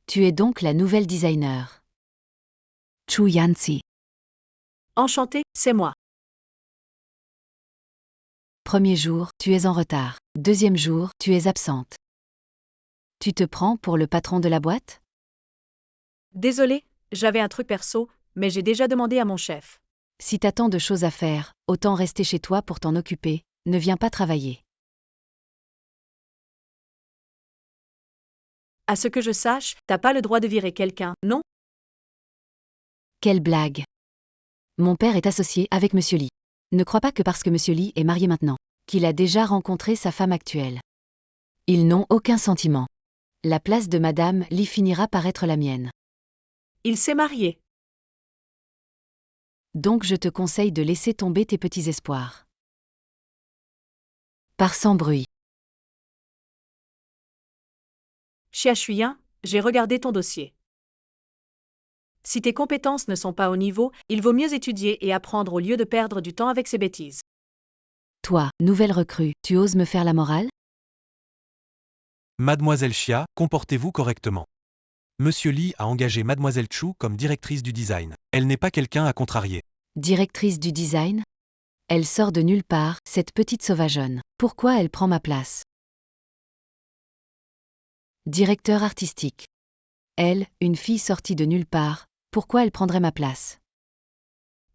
Tu es donc la nouvelle designer. Chu Yanzi. Enchanté, c'est moi. Premier jour, tu es en retard. Deuxième jour, tu es absente. Tu te prends pour le patron de la boîte? Désolé, j'avais un truc perso, mais j'ai déjà demandé à mon chef. Si t'as tant de choses à faire, autant rester chez toi pour t'en occuper, ne viens pas travailler. À ce que je sache, t'as pas le droit de virer quelqu'un, non? Quelle blague! Mon père est associé avec Monsieur Li. Ne crois pas que parce que Monsieur Li est marié maintenant, qu'il a déjà rencontré sa femme actuelle. Ils n'ont aucun sentiment. La place de Madame Li finira par être la mienne. Il s'est marié. Donc je te conseille de laisser tomber tes petits espoirs. Pars sans bruit. Xia Shuyan, j'ai regardé ton dossier. Si tes compétences ne sont pas au niveau, il vaut mieux étudier et apprendre au lieu de perdre du temps avec ces bêtises. Toi, nouvelle recrue, tu oses me faire la morale? Mademoiselle Xia, comportez-vous correctement. Monsieur Li a engagé Mademoiselle Chu comme directrice du design. Elle n'est pas quelqu'un à contrarier. Directrice du design? Elle sort de nulle part, cette petite sauvageonne. Pourquoi elle prend ma place? Directeur artistique. Elle, une fille sortie de nulle part, pourquoi elle prendrait ma place?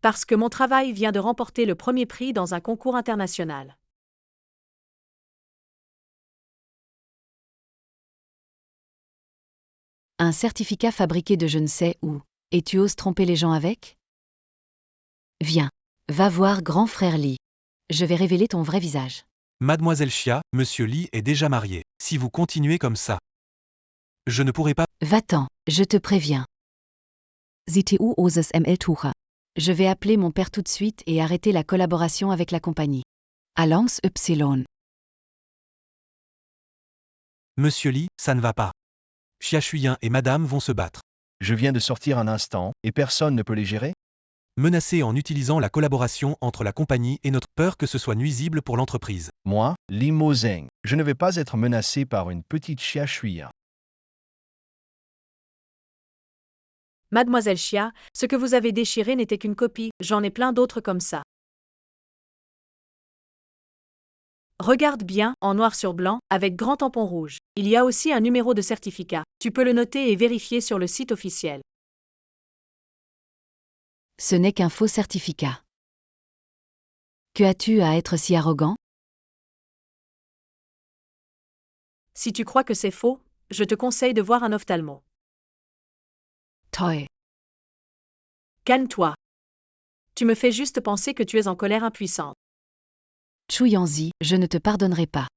Parce que mon travail vient de remporter le premier prix dans un concours international. Un certificat fabriqué de je ne sais où, et tu oses tromper les gens avec? Viens, va voir grand frère Li. Je vais révéler ton vrai visage. Mademoiselle Xia, Monsieur Li est déjà marié. Si vous continuez comme ça, je ne pourrai pas. Va-t'en, je te préviens. ZTU oses ML Tucher. Je vais appeler mon père tout de suite et arrêter la collaboration avec la compagnie. Alliance Y. Monsieur Li, ça ne va pas. Xia Shuyan et Madame vont se battre. Je viens de sortir un instant, et personne ne peut les gérer? Menacés en utilisant la collaboration entre la compagnie et notre peur que ce soit nuisible pour l'entreprise. Moi, Limousin, je ne vais pas être menacé par une petite Xia Shuyan. Mademoiselle Xia, ce que vous avez déchiré n'était qu'une copie, j'en ai plein d'autres comme ça. Regarde bien, en noir sur blanc, avec grand tampon rouge. Il y a aussi un numéro de certificat. Tu peux le noter et vérifier sur le site officiel. Ce n'est qu'un faux certificat. Que as-tu à être si arrogant? Si tu crois que c'est faux, je te conseille de voir un ophtalmo. Toi. Calme-toi. Tu me fais juste penser que tu es en colère impuissante. Chu Yanzi, je ne te pardonnerai pas.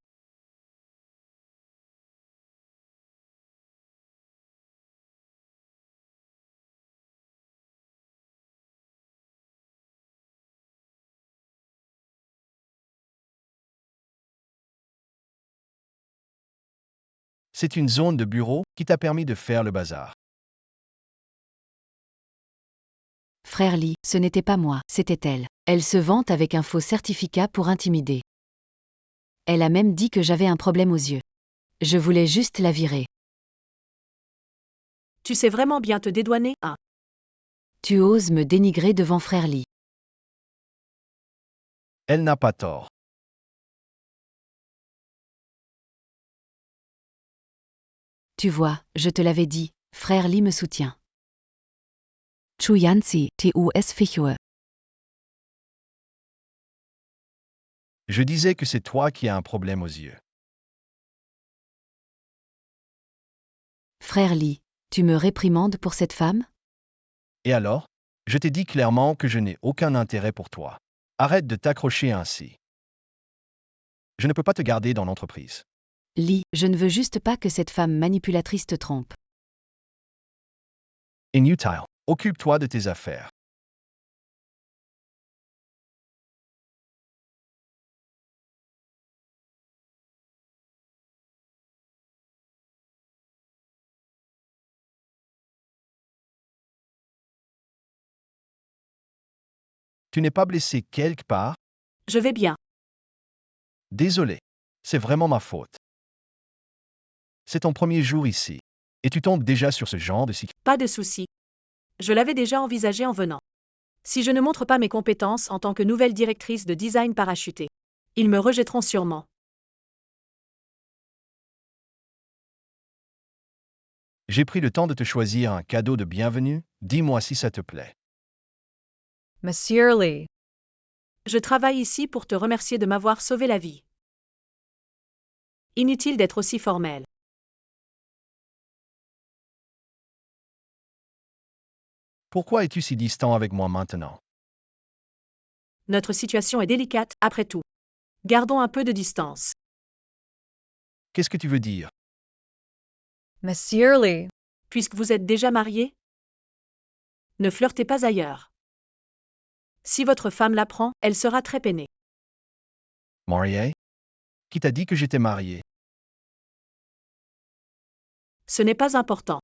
C'est une zone de bureau qui t'a permis de faire le bazar. Frère Lee, ce n'était pas moi, c'était elle. Elle se vante avec un faux certificat pour intimider. Elle a même dit que j'avais un problème aux yeux. Je voulais juste la virer. Tu sais vraiment bien te dédouaner, hein? Tu oses me dénigrer devant frère Lee. Elle n'a pas tort. Tu vois, je te l'avais dit, frère Lee me soutient. Chuyansi, TUS Fichue. Je disais que c'est toi qui as un problème aux yeux. Frère Lee, tu me réprimandes pour cette femme? Et alors? Je t'ai dit clairement que je n'ai aucun intérêt pour toi. Arrête de t'accrocher ainsi. Je ne peux pas te garder dans l'entreprise. Lee, je ne veux juste pas que cette femme manipulatrice te trompe. Inutile. Occupe-toi de tes affaires. Tu n'es pas blessé quelque part? Je vais bien. Désolé. C'est vraiment ma faute. C'est ton premier jour ici. Et tu tombes déjà sur ce genre de situation. Pas de souci. Je l'avais déjà envisagé en venant. Si je ne montre pas mes compétences en tant que nouvelle directrice de design parachuté, ils me rejetteront sûrement. J'ai pris le temps de te choisir un cadeau de bienvenue. Dis-moi si ça te plaît. Monsieur Lee, Je travaille ici pour te remercier de m'avoir sauvé la vie. Inutile d'être aussi formel. Pourquoi es-tu si distant avec moi maintenant? Notre situation est délicate, après tout. Gardons un peu de distance. Qu'est-ce que tu veux dire? Monsieur Lee, Puisque vous êtes déjà marié, ne flirtez pas ailleurs. Si votre femme l'apprend, elle sera très peinée. Marié? Qui t'a dit que j'étais marié? Ce n'est pas important.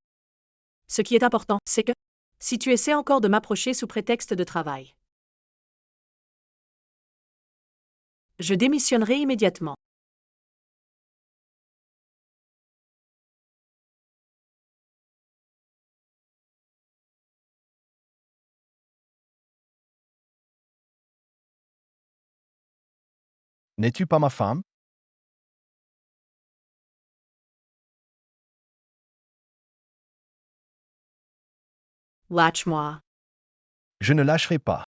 Ce qui est important, c'est que, si tu essaies encore de m'approcher sous prétexte de travail, je démissionnerai immédiatement. N'es-tu pas ma femme? Lâche-moi. Je ne lâcherai pas.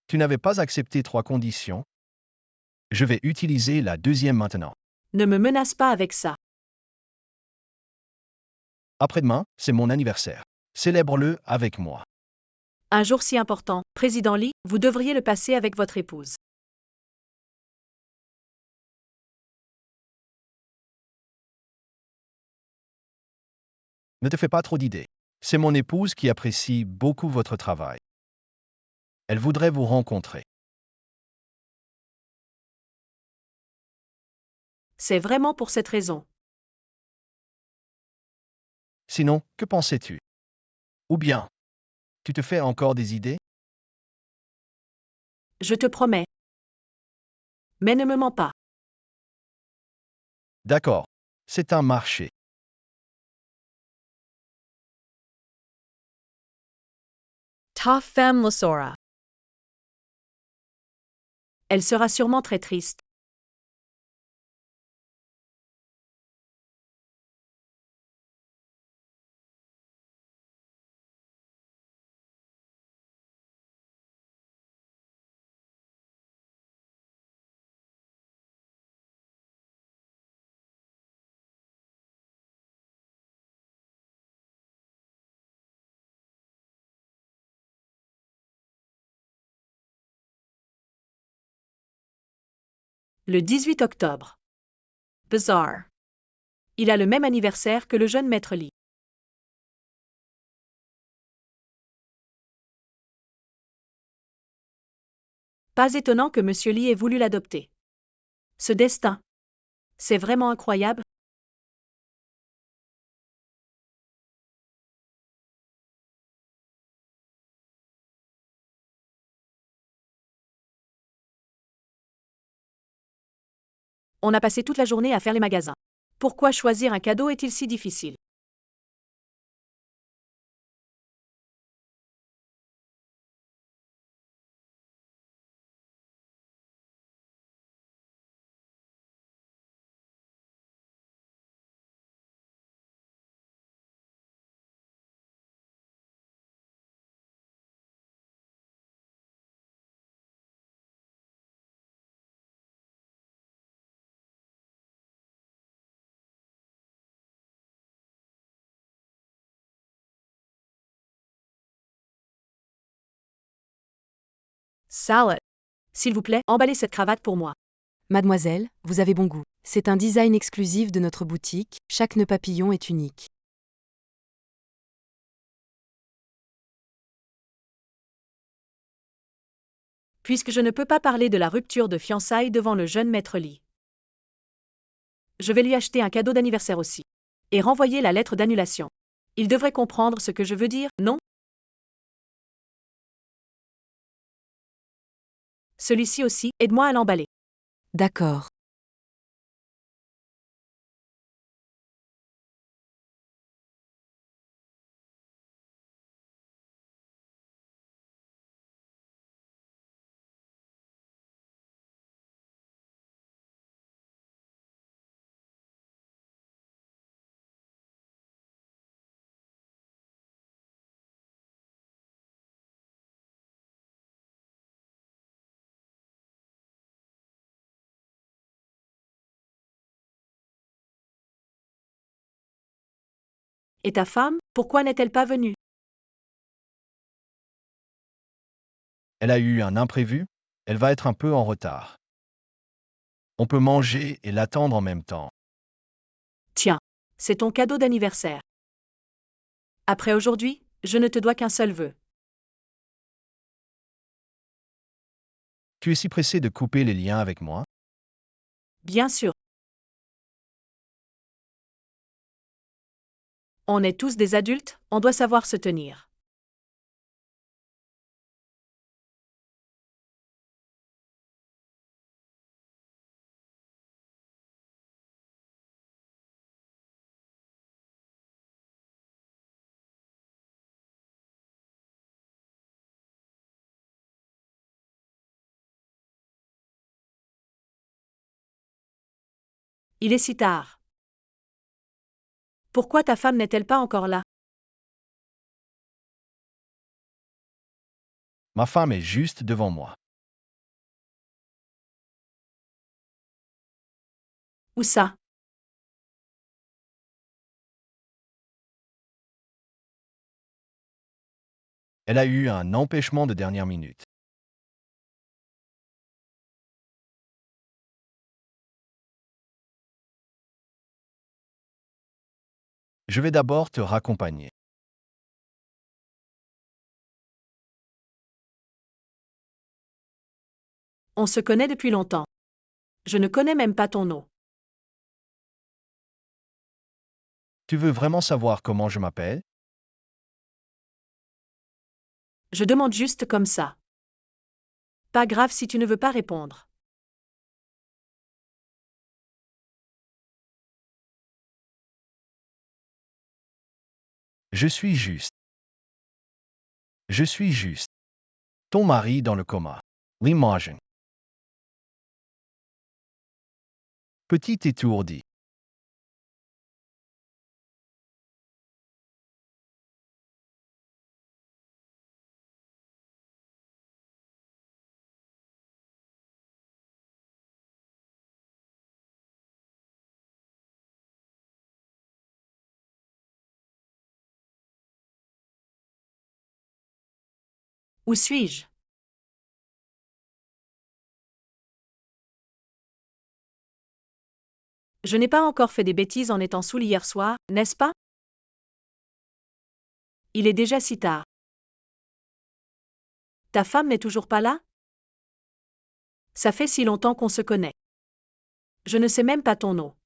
Tu n'avais pas accepté 3 conditions. Je vais utiliser la deuxième maintenant. Ne me menace pas avec ça. Après-demain, c'est mon anniversaire. Célèbre-le avec moi. Un jour si important, Président Lee, vous devriez le passer avec votre épouse. Ne te fais pas trop d'idées. C'est mon épouse qui apprécie beaucoup votre travail. Elle voudrait vous rencontrer. C'est vraiment pour cette raison. Sinon, que pensais-tu? Ou bien, tu te fais encore des idées? Je te promets. Mais ne me mens pas. D'accord. C'est un marché. ta femme le saura. Elle sera sûrement très triste. Le 18 octobre. Bizarre. Il a le même anniversaire que le jeune maître Lee. Pas étonnant que Monsieur Lee ait voulu l'adopter. Ce destin. C'est vraiment incroyable. On a passé toute la journée à faire les magasins. Pourquoi choisir un cadeau est-il si difficile? Salad. S'il vous plaît, emballez cette cravate pour moi. Mademoiselle, vous avez bon goût. C'est un design exclusif de notre boutique, chaque nœud papillon est unique. Puisque je ne peux pas parler de la rupture de fiançailles devant le jeune maître Lee. Je vais lui acheter un cadeau d'anniversaire aussi. Et renvoyer la lettre d'annulation. Il devrait comprendre ce que je veux dire, non? Celui-ci aussi, aide-moi à l'emballer. D'accord. Et ta femme, pourquoi n'est-elle pas venue? Elle a eu un imprévu, elle va être un peu en retard. On peut manger et l'attendre en même temps. Tiens, c'est ton cadeau d'anniversaire. Après aujourd'hui, je ne te dois qu'un seul vœu. Tu es si pressé de couper les liens avec moi? Bien sûr. On est tous des adultes, on doit savoir se tenir. Il est si tard. Pourquoi ta femme n'est-elle pas encore là? Ma femme est juste devant moi. Où ça? Elle a eu un empêchement de dernière minute. Je vais d'abord te raccompagner. On se connaît depuis longtemps. Je ne connais même pas ton nom. Tu veux vraiment savoir comment je m'appelle? Je demande juste comme ça. Pas grave si tu ne veux pas répondre. Je suis juste. Je suis juste. Ton mari dans le coma. L'imagine. Petit étourdi. Où suis-je? Je n'ai pas encore fait des bêtises en étant saoul hier soir, n'est-ce pas? Il est déjà si tard. Ta femme n'est toujours pas là? Ça fait si longtemps qu'on se connaît. Je ne sais même pas ton nom.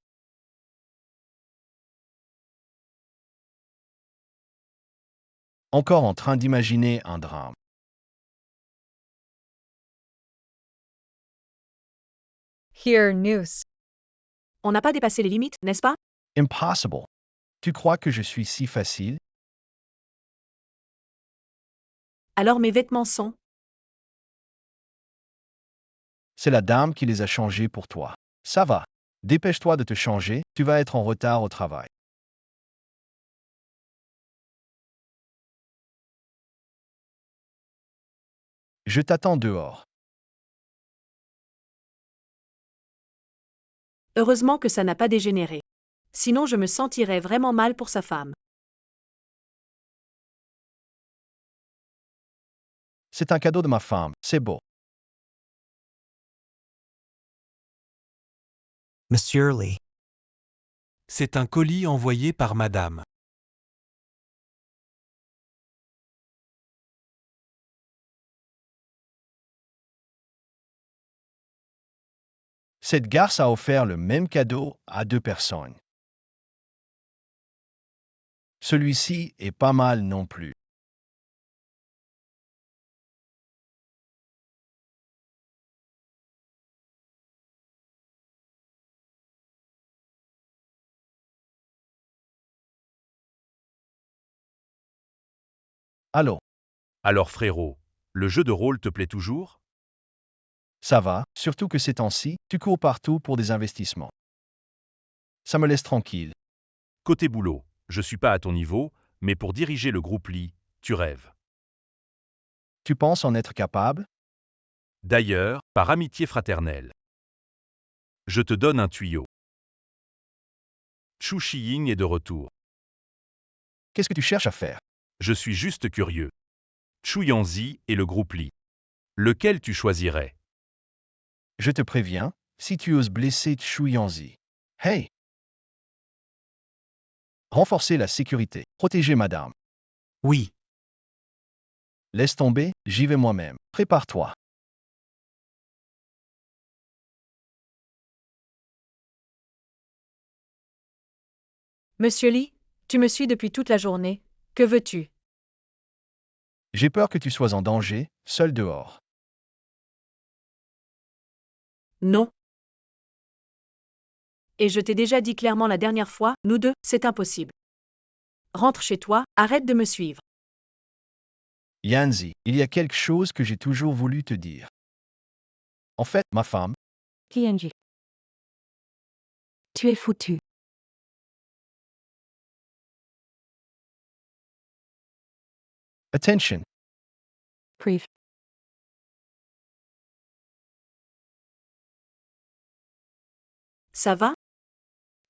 Encore en train d'imaginer un drame. Here, news. On n'a pas dépassé les limites, n'est-ce pas? Impossible. Tu crois que je suis si facile? Alors mes vêtements sont... C'est la dame qui les a changés pour toi. Ça va. Dépêche-toi de te changer, tu vas être en retard au travail. Je t'attends dehors. Heureusement que ça n'a pas dégénéré. Sinon je me sentirais vraiment mal pour sa femme. C'est un cadeau de ma femme, c'est beau. Monsieur Lee. C'est un colis envoyé par madame. Cette garce a offert le même cadeau à 2 personnes. Celui-ci est pas mal non plus. Allô, Alors frérot, le jeu de rôle te plaît toujours? ça va, surtout que ces temps-ci, tu cours partout pour des investissements. Ça me laisse tranquille. Côté boulot, je suis pas à ton niveau, mais pour diriger le groupe Lee, tu rêves. Tu penses en être capable? D'ailleurs, par amitié fraternelle. Je te donne un tuyau. Chu Shiying est de retour. Qu'est-ce que tu cherches à faire? Je suis juste curieux. Chu Yanzi et le groupe Lee. Lequel tu choisirais? Je te préviens, si tu oses blesser Chu Yanzi. Hey! Renforcer la sécurité. Protéger madame. Oui. Laisse tomber, j'y vais moi-même. Prépare-toi. Monsieur Lee, tu me suis depuis toute la journée. Que veux-tu? J'ai peur que tu sois en danger, seul dehors. Non. Et je t'ai déjà dit clairement la dernière fois, nous deux, c'est impossible. Rentre chez toi, arrête de me suivre. Yanzi, il y a quelque chose que j'ai toujours voulu te dire. En fait, ma femme, TNG. Tu es foutu. attention, Priv. Ça va?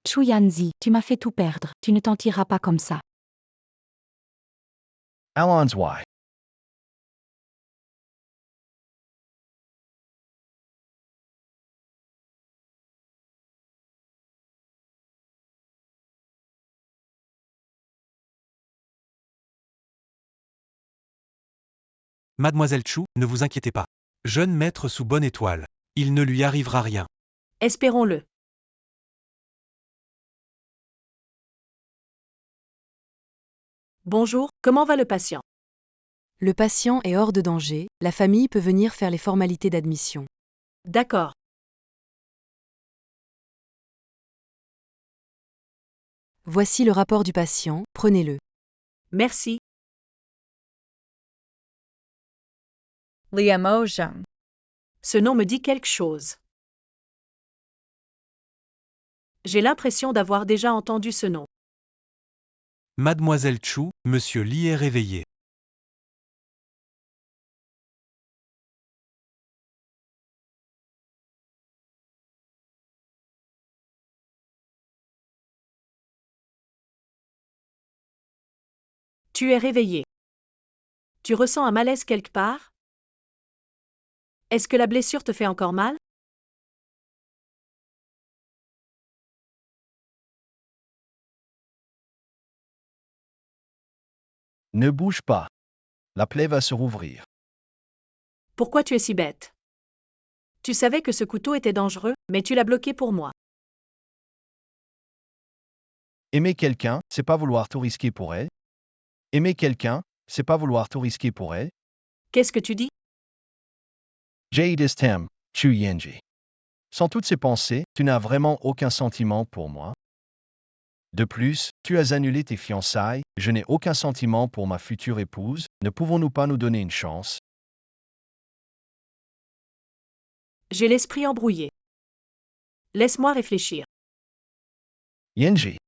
Chu Yanzi, tu m'as fait tout perdre. Tu ne t'en tireras pas comme ça. Alon's Y. Mademoiselle Chu, ne vous inquiétez pas. Jeune maître sous bonne étoile. Il ne lui arrivera rien. Espérons-le. Bonjour, comment va le patient? Le patient est hors de danger, la famille peut venir faire les formalités d'admission. D'accord. Voici le rapport du patient, prenez-le. Merci. Liam Ojung. Ce nom me dit quelque chose. J'ai l'impression d'avoir déjà entendu ce nom. Mademoiselle Chu, monsieur Lee est réveillé. Tu es réveillé. Tu ressens un malaise quelque part? Est-ce que la blessure te fait encore mal? Ne bouge pas. La plaie va se rouvrir. Pourquoi tu es si bête? Tu savais que ce couteau était dangereux, mais tu l'as bloqué pour moi. Aimer quelqu'un, c'est pas vouloir tout risquer pour elle. Aimer quelqu'un, c'est pas vouloir tout risquer pour elle. Qu'est-ce que tu dis? Jade is Tam, Chu Yanji. Sans toutes ces pensées, tu n'as vraiment aucun sentiment pour moi. De plus, tu as annulé tes fiançailles, je n'ai aucun sentiment pour ma future épouse, ne pouvons-nous pas nous donner une chance? J'ai l'esprit embrouillé. Laisse-moi réfléchir. Yenji,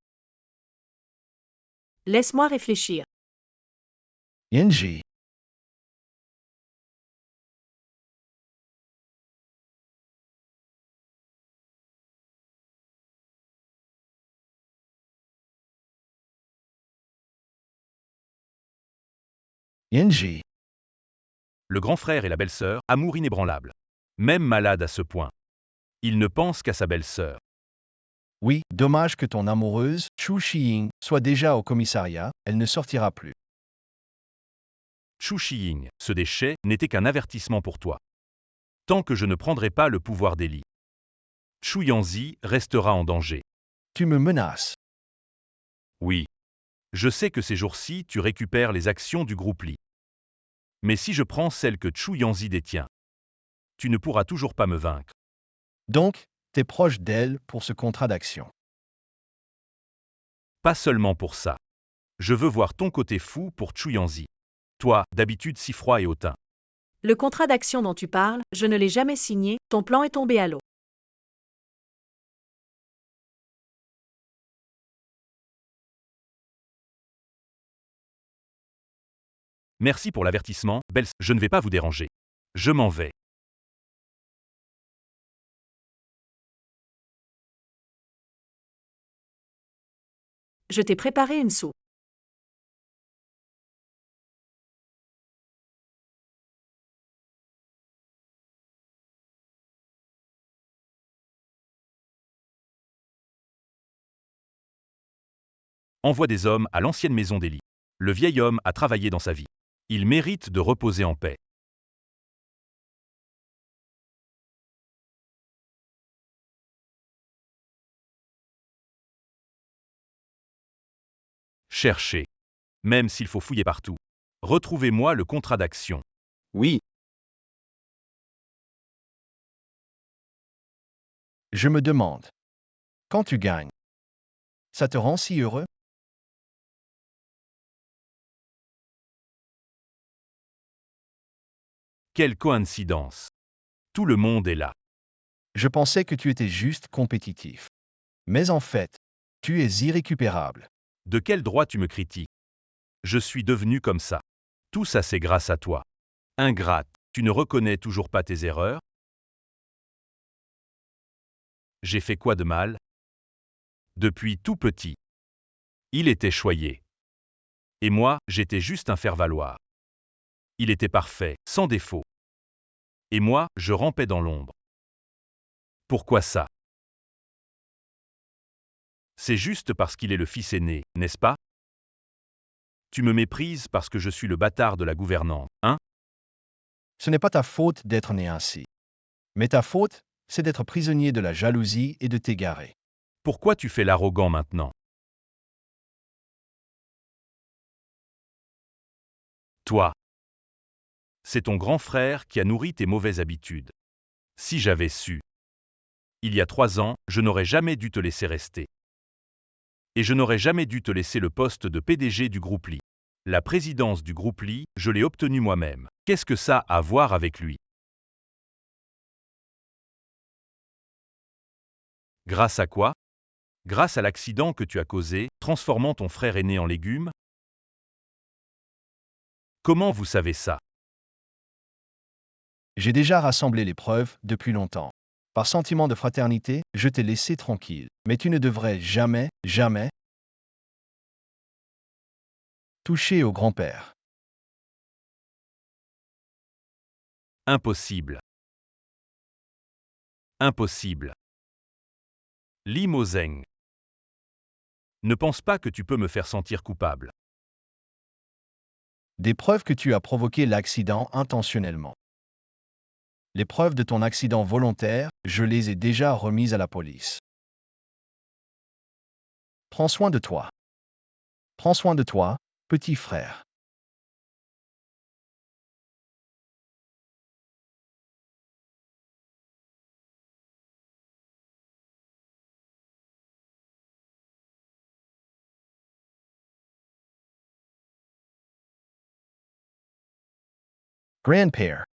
Laisse-moi réfléchir. Yenji. Yenji. Le grand frère et la belle-sœur, amour inébranlable. Même malade à ce point. Il ne pense qu'à sa belle-sœur. Oui, dommage que ton amoureuse, Chu Shiying, soit déjà au commissariat, elle ne sortira plus. Chu Shiying, ce déchet, n'était qu'un avertissement pour toi. Tant que je ne prendrai pas le pouvoir d'Eli, Chu Yanzi restera en danger. Tu me menaces. Oui. Je sais que ces jours-ci, tu récupères les actions du groupe Li. Mais si je prends celles que Chu Yanzi détient, tu ne pourras toujours pas me vaincre. Donc, t'es proche d'elle pour ce contrat d'action. Pas seulement pour ça. Je veux voir ton côté fou pour Chu Yanzi. Toi, d'habitude si froid et hautain. Le contrat d'action dont tu parles, je ne l'ai jamais signé, ton plan est tombé à l'eau. Merci pour l'avertissement, belle. Je ne vais pas vous déranger. Je m'en vais. Je t'ai préparé une soupe. Envoie des hommes à l'ancienne maison d'Eli. Le vieil homme a travaillé dans sa vie. Il mérite de reposer en paix. Cherchez. Même s'il faut fouiller partout. Retrouvez-moi le contrat d'action. Oui, Je me demande. Quand tu gagnes, ça te rend si heureux? Quelle coïncidence. Tout le monde est là. Je pensais que tu étais juste compétitif. Mais en fait, tu es irrécupérable. De quel droit tu me critiques? Je suis devenu comme ça. Tout ça c'est grâce à toi. Ingrate, tu ne reconnais toujours pas tes erreurs? J'ai fait quoi de mal? Depuis tout petit. Il était choyé. Et moi, j'étais juste un faire-valoir. Il était parfait, sans défaut. Et moi, je rampais dans l'ombre. Pourquoi ça? C'est juste parce qu'il est le fils aîné, n'est-ce pas? Tu me méprises parce que je suis le bâtard de la gouvernante, hein? Ce n'est pas ta faute d'être né ainsi. Mais ta faute, c'est d'être prisonnier de la jalousie et de t'égarer. Pourquoi tu fais l'arrogant maintenant? Toi. C'est ton grand frère qui a nourri tes mauvaises habitudes. Si j'avais su. Il y a 3 ans, je n'aurais jamais dû te laisser rester. Et je n'aurais jamais dû te laisser le poste de PDG du groupe Li. La présidence du groupe Li, je l'ai obtenue moi-même. Qu'est-ce que ça a à voir avec lui? Grâce à quoi? Grâce à l'accident que tu as causé, transformant ton frère aîné en légume? Comment vous savez ça? J'ai déjà rassemblé les preuves depuis longtemps. Par sentiment de fraternité, je t'ai laissé tranquille. Mais tu ne devrais jamais, jamais toucher au grand-père. Impossible. Impossible. Li Mozeng. Ne pense pas que tu peux me faire sentir coupable. Des preuves que tu as provoqué l'accident intentionnellement. Les preuves de ton accident volontaire, je les ai déjà remises à la police. Prends soin de toi. Prends soin de toi, petit frère. Grand-père.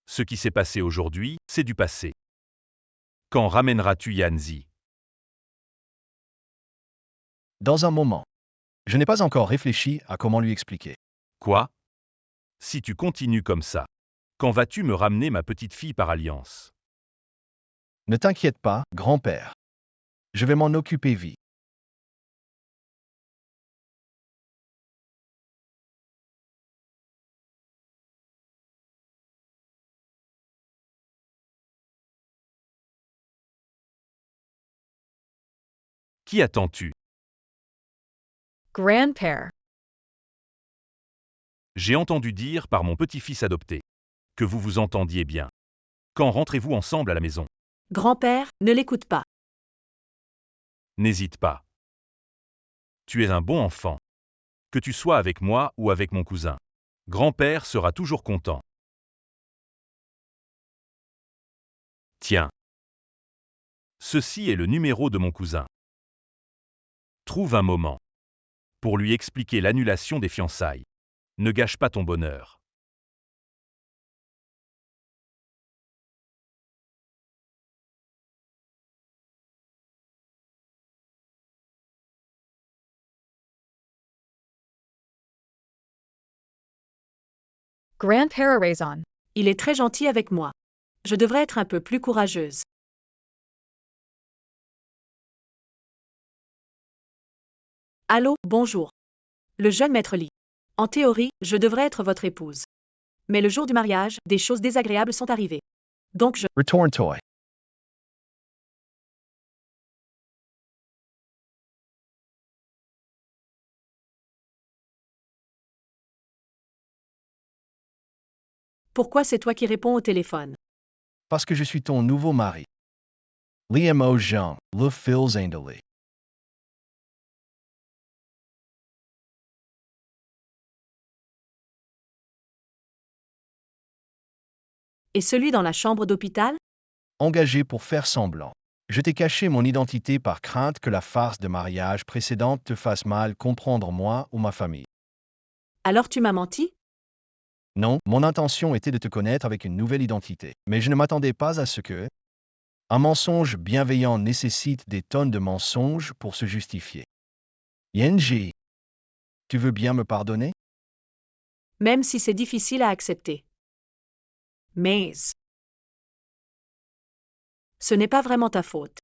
Ce qui s'est passé aujourd'hui, c'est du passé. Quand ramèneras-tu Yanzi? Dans un moment. Je n'ai pas encore réfléchi à comment lui expliquer. Quoi? Si tu continues comme ça, quand vas-tu me ramener ma petite fille par alliance? Ne t'inquiète pas, grand-père. Je vais m'en occuper vite. Qui attends-tu? Grandpère. J'ai entendu dire par mon petit-fils adopté que vous vous entendiez bien. Quand rentrez-vous ensemble à la maison? Grand-père, ne l'écoute pas. N'hésite pas. Tu es un bon enfant. Que tu sois avec moi ou avec mon cousin. Grand-père sera toujours content. Tiens. Ceci est le numéro de mon cousin. Trouve un moment pour lui expliquer l'annulation des fiançailles. Ne gâche pas ton bonheur. Grandpère a raison. Il est très gentil avec moi. Je devrais être un peu plus courageuse. Allô, bonjour. Le jeune maître Lee. En théorie, je devrais être votre épouse. Mais le jour du mariage, des choses désagréables sont arrivées. Donc Retourne-toi. Pourquoi c'est toi qui réponds au téléphone? Parce que je suis ton nouveau mari. Liam Jean, le fils Lee. Et celui dans la chambre d'hôpital? Engagé pour faire semblant. Je t'ai caché mon identité par crainte que la farce de mariage précédente te fasse mal comprendre moi ou ma famille. Alors tu m'as menti? Non, mon intention était de te connaître avec une nouvelle identité, mais je ne m'attendais pas à ce que... Un mensonge bienveillant nécessite des tonnes de mensonges pour se justifier. Yenji, tu veux bien me pardonner? Même si c'est difficile à accepter. Mais ce n'est pas vraiment ta faute.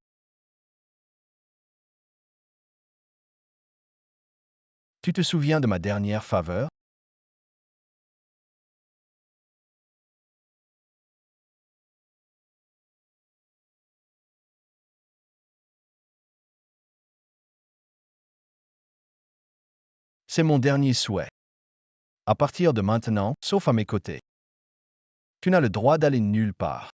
Tu te souviens de ma dernière faveur? C'est mon dernier souhait. À partir de maintenant, sauf à mes côtés, tu n'as le droit d'aller nulle part.